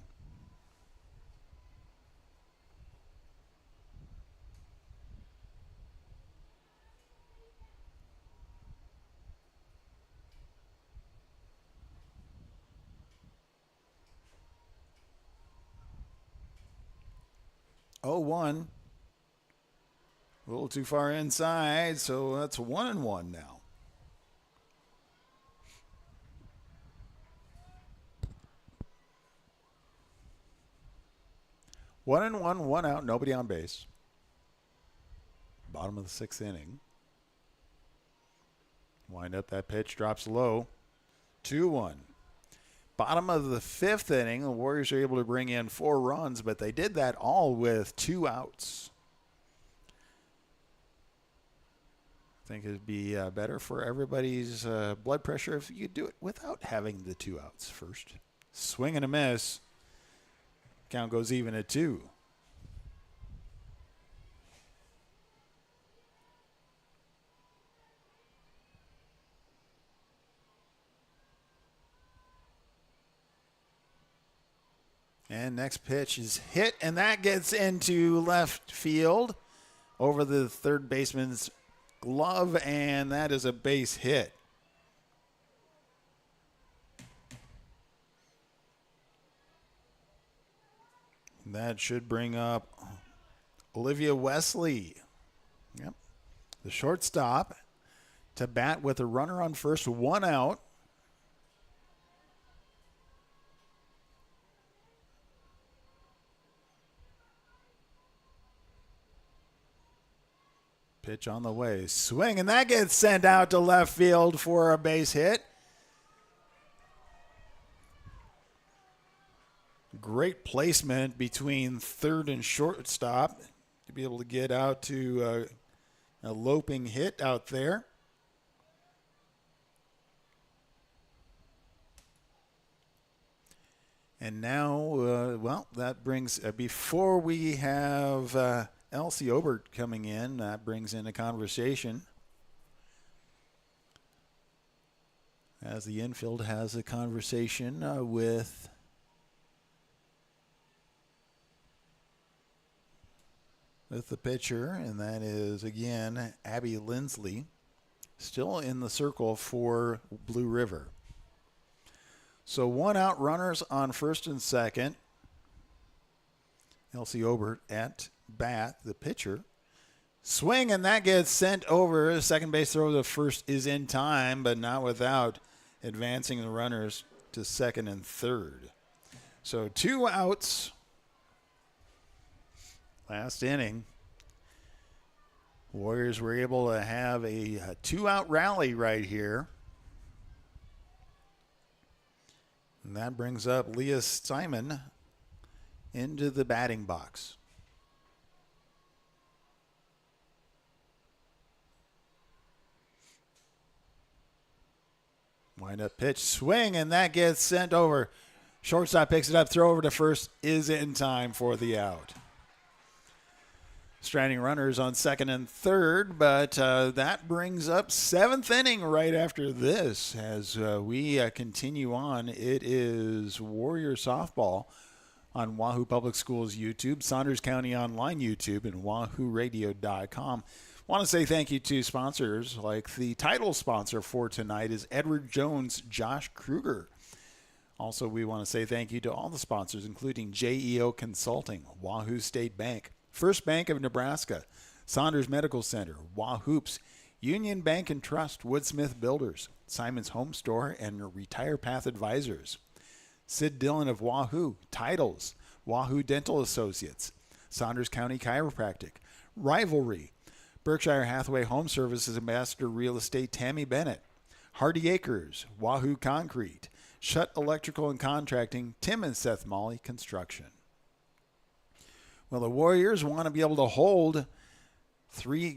0-1. A little too far inside, so that's 1-1 now. One and one out, nobody on base. Bottom of the sixth inning. Wind up, that pitch drops low. 2-1. Bottom of the fifth inning, the Warriors are able to bring in 4 runs, but they did that all with 2 outs. I think it'd be better for everybody's blood pressure if you do it without having the 2 outs first. Swing and a miss. Count goes even at 2. And next pitch is hit, and that gets into left field over the third baseman's glove, and that is a base hit. That should bring up Olivia Wesley. Yep. The shortstop to bat with a runner on first, 1 out. Pitch on the way. Swing, and that gets sent out to left field for a base hit. Great placement between third and shortstop to be able to get out to a loping hit out there. And now, that brings, before we have Elsie Obert coming in, that brings in a conversation. As the infield has a conversation with the pitcher, and that is, again, Abby Lindsley, still in the circle for Blue River. So 1 out, runners on first and second. Elsie Obert at bat, the pitcher. Swing, and that gets sent over. Second base throw to first is in time, but not without advancing the runners to second and third. So 2 outs. Last inning. Warriors were able to have a 2-out rally right here. And that brings up Leah Simon into the batting box. Wind up pitch, swing, and that gets sent over. Shortstop picks it up, throw over to first is in time for the out. Stranding runners on second and third, but that brings up 7th inning right after this as we continue on. It is Warrior Softball on Wahoo Public Schools YouTube, Saunders County Online YouTube, and wahooradio.com. Want to say thank you to sponsors like the title sponsor for tonight is Edward Jones, Josh Kruger. Also, we want to say thank you to all the sponsors, including JEO Consulting, Wahoo State Bank, First Bank of Nebraska, Saunders Medical Center, Wahoops, Union Bank and Trust, Woodsmith Builders, Simon's Home Store, and Retire Path Advisors. Sid Dillon of Wahoo, Titles, Wahoo Dental Associates, Saunders County Chiropractic, Rivalry, Berkshire Hathaway Home Services Ambassador Real Estate Tammy Bennett, Hardy Acres, Wahoo Concrete, Shutt Electrical and Contracting, Tim and Seth Molly Construction. Well, the Warriors want to be able to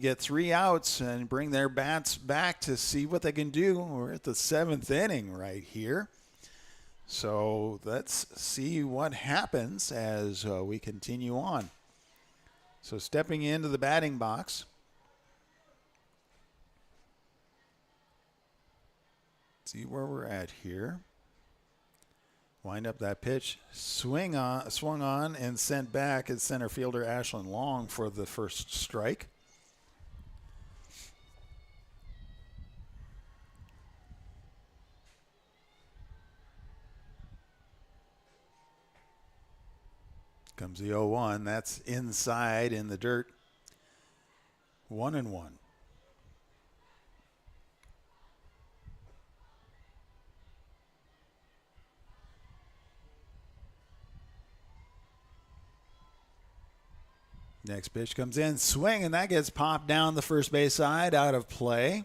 get 3 outs and bring their bats back to see what they can do. We're at the 7th inning right here. So let's see what happens as we continue on. So stepping into the batting box. See where we're at here. Wind up that pitch, swung on, and sent back at center fielder Ashlyn Long for the first strike. comes the 0-1. That's inside in the dirt. 1-1. Next pitch comes in, swing, and that gets popped down the first base side, out of play.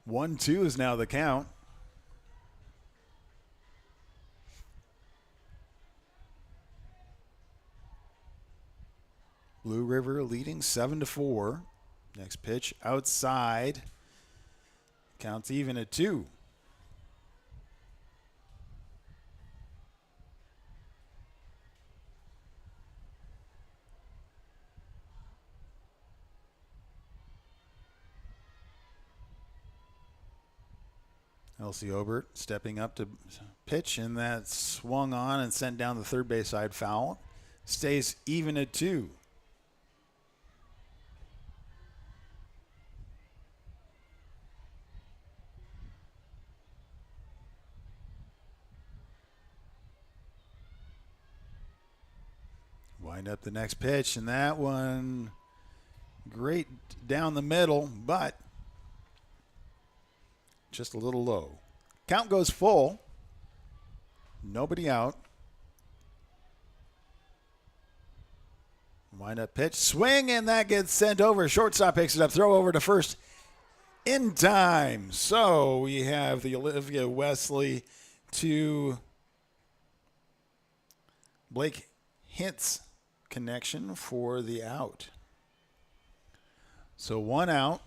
1-2 is now the count. Blue River leading 7-4. Next pitch outside. Counts even at 2. Elsie Obert stepping up to pitch, and that swung on and sent down the third base side foul. Stays even at 2. Wind up the next pitch, and that one great down the middle, but just a little low. Count goes full. Nobody out. Wind up pitch. Swing, and that gets sent over. Shortstop picks it up. Throw over to first in time. So we have the Olivia Wesley to Blake Hintz connection for the out. So 1 out.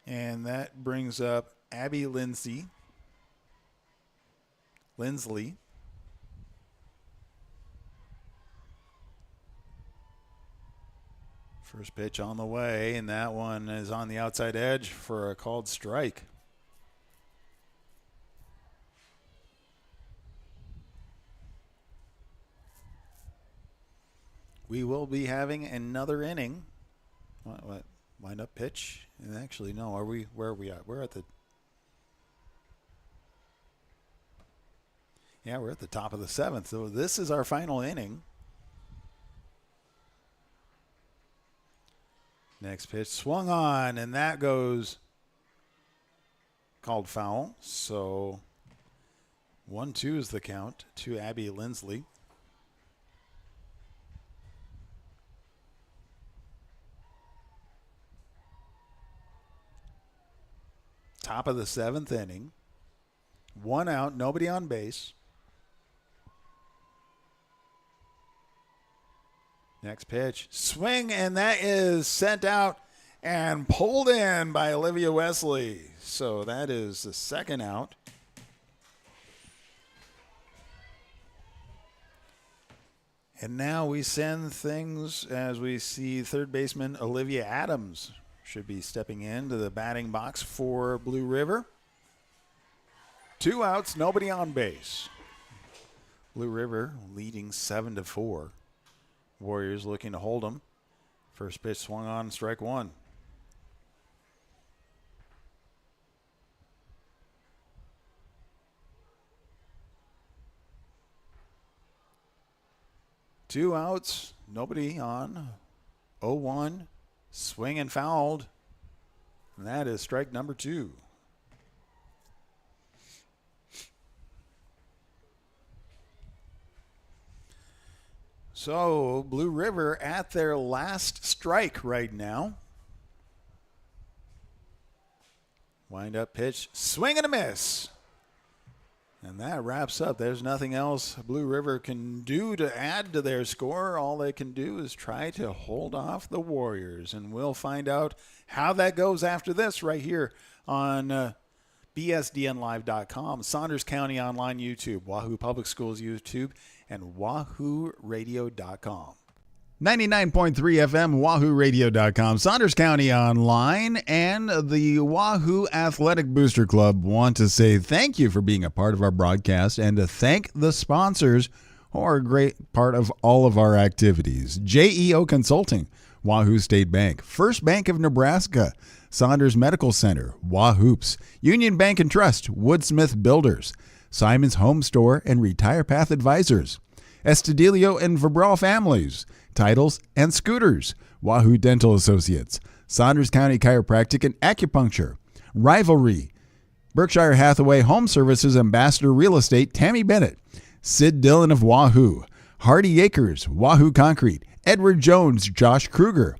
And that brings up Abby Lindsley. First pitch on the way, and that one is on the outside edge for a called strike. We will be having another inning. What? Wind up pitch? And actually, no. Where are we at? We're at the top of the 7th. So this is our final inning. Next pitch swung on, and that goes called foul. So 1-2 is the count to Abby Lindsley. Top of the 7th inning. 1 out, nobody on base. Next pitch, swing, and that is sent out and pulled in by Olivia Wesley. So that is the second out. And now we send things as we see third baseman Olivia Adams should be stepping into the batting box for Blue River. 2 outs, nobody on base. Blue River leading 7-4. Warriors looking to hold them. First pitch swung on, strike 1. Two outs, nobody on. 0-1. Swing and fouled. And that is strike number 2. So Blue River at their last strike right now. Wind up pitch. Swing and a miss. And that wraps up. There's nothing else Blue River can do to add to their score. All they can do is try to hold off the Warriors. And we'll find out how that goes after this right here on BSDNlive.com, Saunders County Online YouTube, Wahoo Public Schools YouTube, and WahooRadio.com. 99.3 FM, WahooRadio.com, Saunders County Online, and the Wahoo Athletic Booster Club want to say thank you for being a part of our broadcast and to thank the sponsors who are a great part of all of our activities. JEO Consulting, Wahoo State Bank, First Bank of Nebraska, Saunders Medical Center, Wahoops, Union Bank and Trust, Woodsmith Builders, Simon's Home Store and Retire Path Advisors, Estudillo and Verbral Families, Titles and Scooters, Wahoo Dental Associates, Saunders County Chiropractic and Acupuncture, Rivalry, Berkshire Hathaway Home Services Ambassador Real Estate Tammy Bennett, Sid Dillon of Wahoo, Hardy Acres, Wahoo Concrete, Edward Jones, Josh Kruger,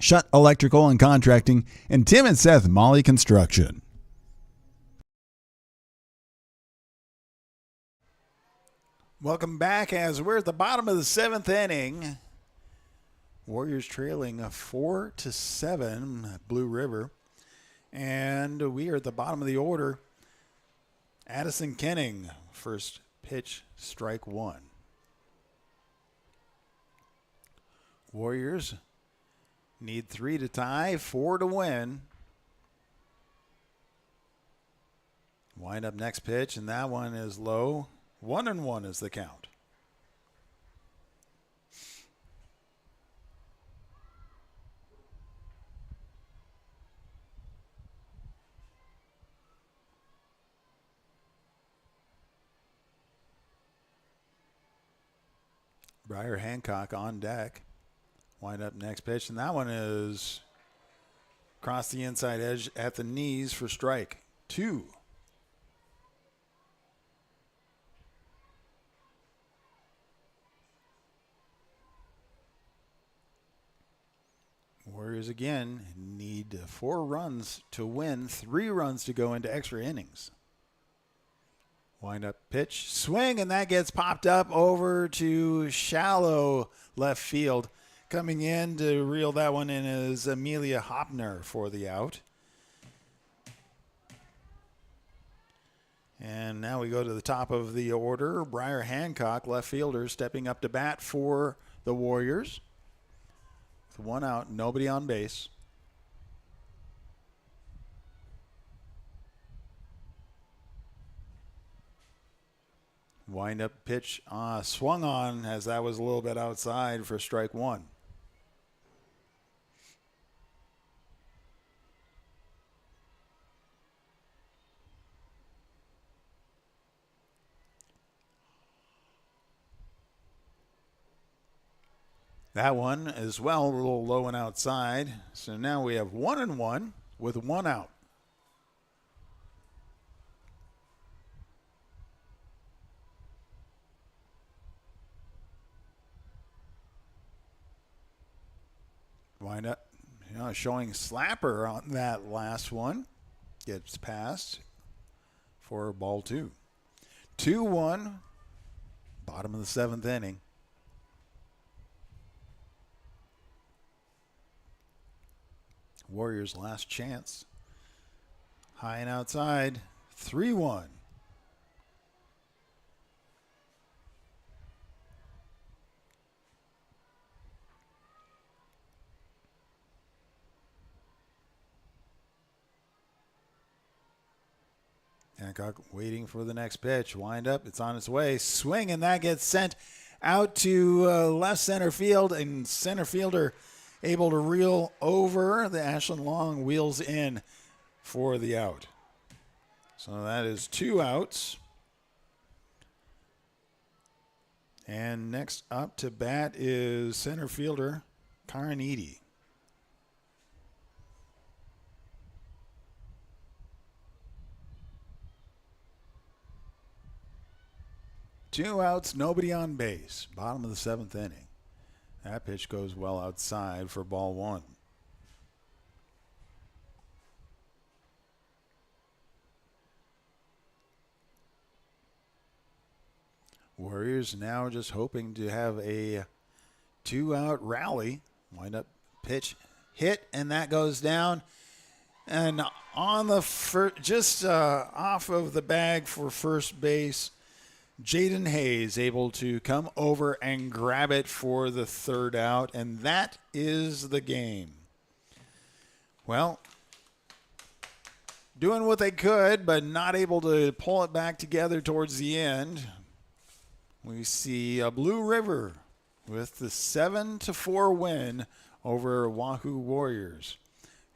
Shutt Electrical and Contracting, and Tim and Seth Molly Construction. Welcome back as we're at the bottom of the 7th inning. Warriors trailing 4-7 at Blue River. And we are at the bottom of the order. Addison Kenning, first pitch, strike one. Warriors need 3 to tie, 4 to win. Wind up next pitch, and that one is low. 1-1 is the count. Briar Hancock on deck. Wind up next pitch, and that one is across the inside edge at the knees for strike 2. Warriors again need 4 runs to win, 3 runs to go into extra innings. Wind up pitch, swing, and that gets popped up over to shallow left field. Coming in to reel that one in is Amelia Hopner for the out. And now we go to the top of the order. Briar Hancock, left fielder, stepping up to bat for the Warriors. With 1 out, nobody on base. Wind up pitch swung on as that was a little bit outside for strike 1. That one as well, a little low and outside. So now we have 1-1 with 1 out. Wind up, showing slapper on that last one. Gets past for ball 2. 2-1, bottom of the 7th inning. Warriors' last chance. High and outside, 3-1. Hancock waiting for the next pitch. Wind up, it's on its way. Swing, and that gets sent out to left center field, and center fielder able to reel over. The Ashland Long wheels in for the out. So that is 2 outs. And next up to bat is center fielder Karen Eady. Two outs, nobody on base. Bottom of the 7th inning. That pitch goes well outside for ball 1. Warriors now just hoping to have a 2-out rally. Wind up pitch hit, and that goes down. And on the just off of the bag for first base, Jaden Hayes able to come over and grab it for the 3rd out, and that is the game. Well, doing what they could, but not able to pull it back together towards the end. We see a Blue River with the 7-4 win over Wahoo Warriors.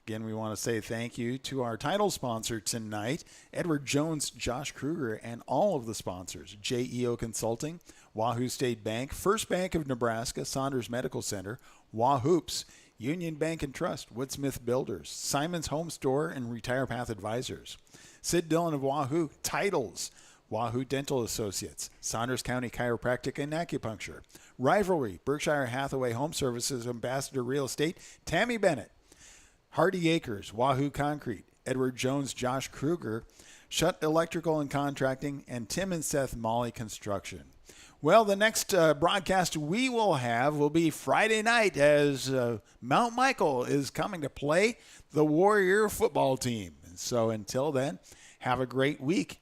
Again, we want to say thank you to our title sponsor tonight, Edward Jones, Josh Kruger, and all of the sponsors, JEO Consulting, Wahoo State Bank, First Bank of Nebraska, Saunders Medical Center, Wahoops, Union Bank and Trust, Woodsmith Builders, Simon's Home Store, and Retire Path Advisors. Sid Dillon of Wahoo, Titles, Wahoo Dental Associates, Saunders County Chiropractic and Acupuncture, Rivalry, Berkshire Hathaway Home Services, Ambassador Real Estate, Tammy Bennett, Hardy Acres, Wahoo Concrete, Edward Jones, Josh Kruger, Shutt Electrical and Contracting, and Tim and Seth Molly Construction. Well, the next broadcast we will have will be Friday night as Mount Michael is coming to play the Warrior football team. So until then, have a great week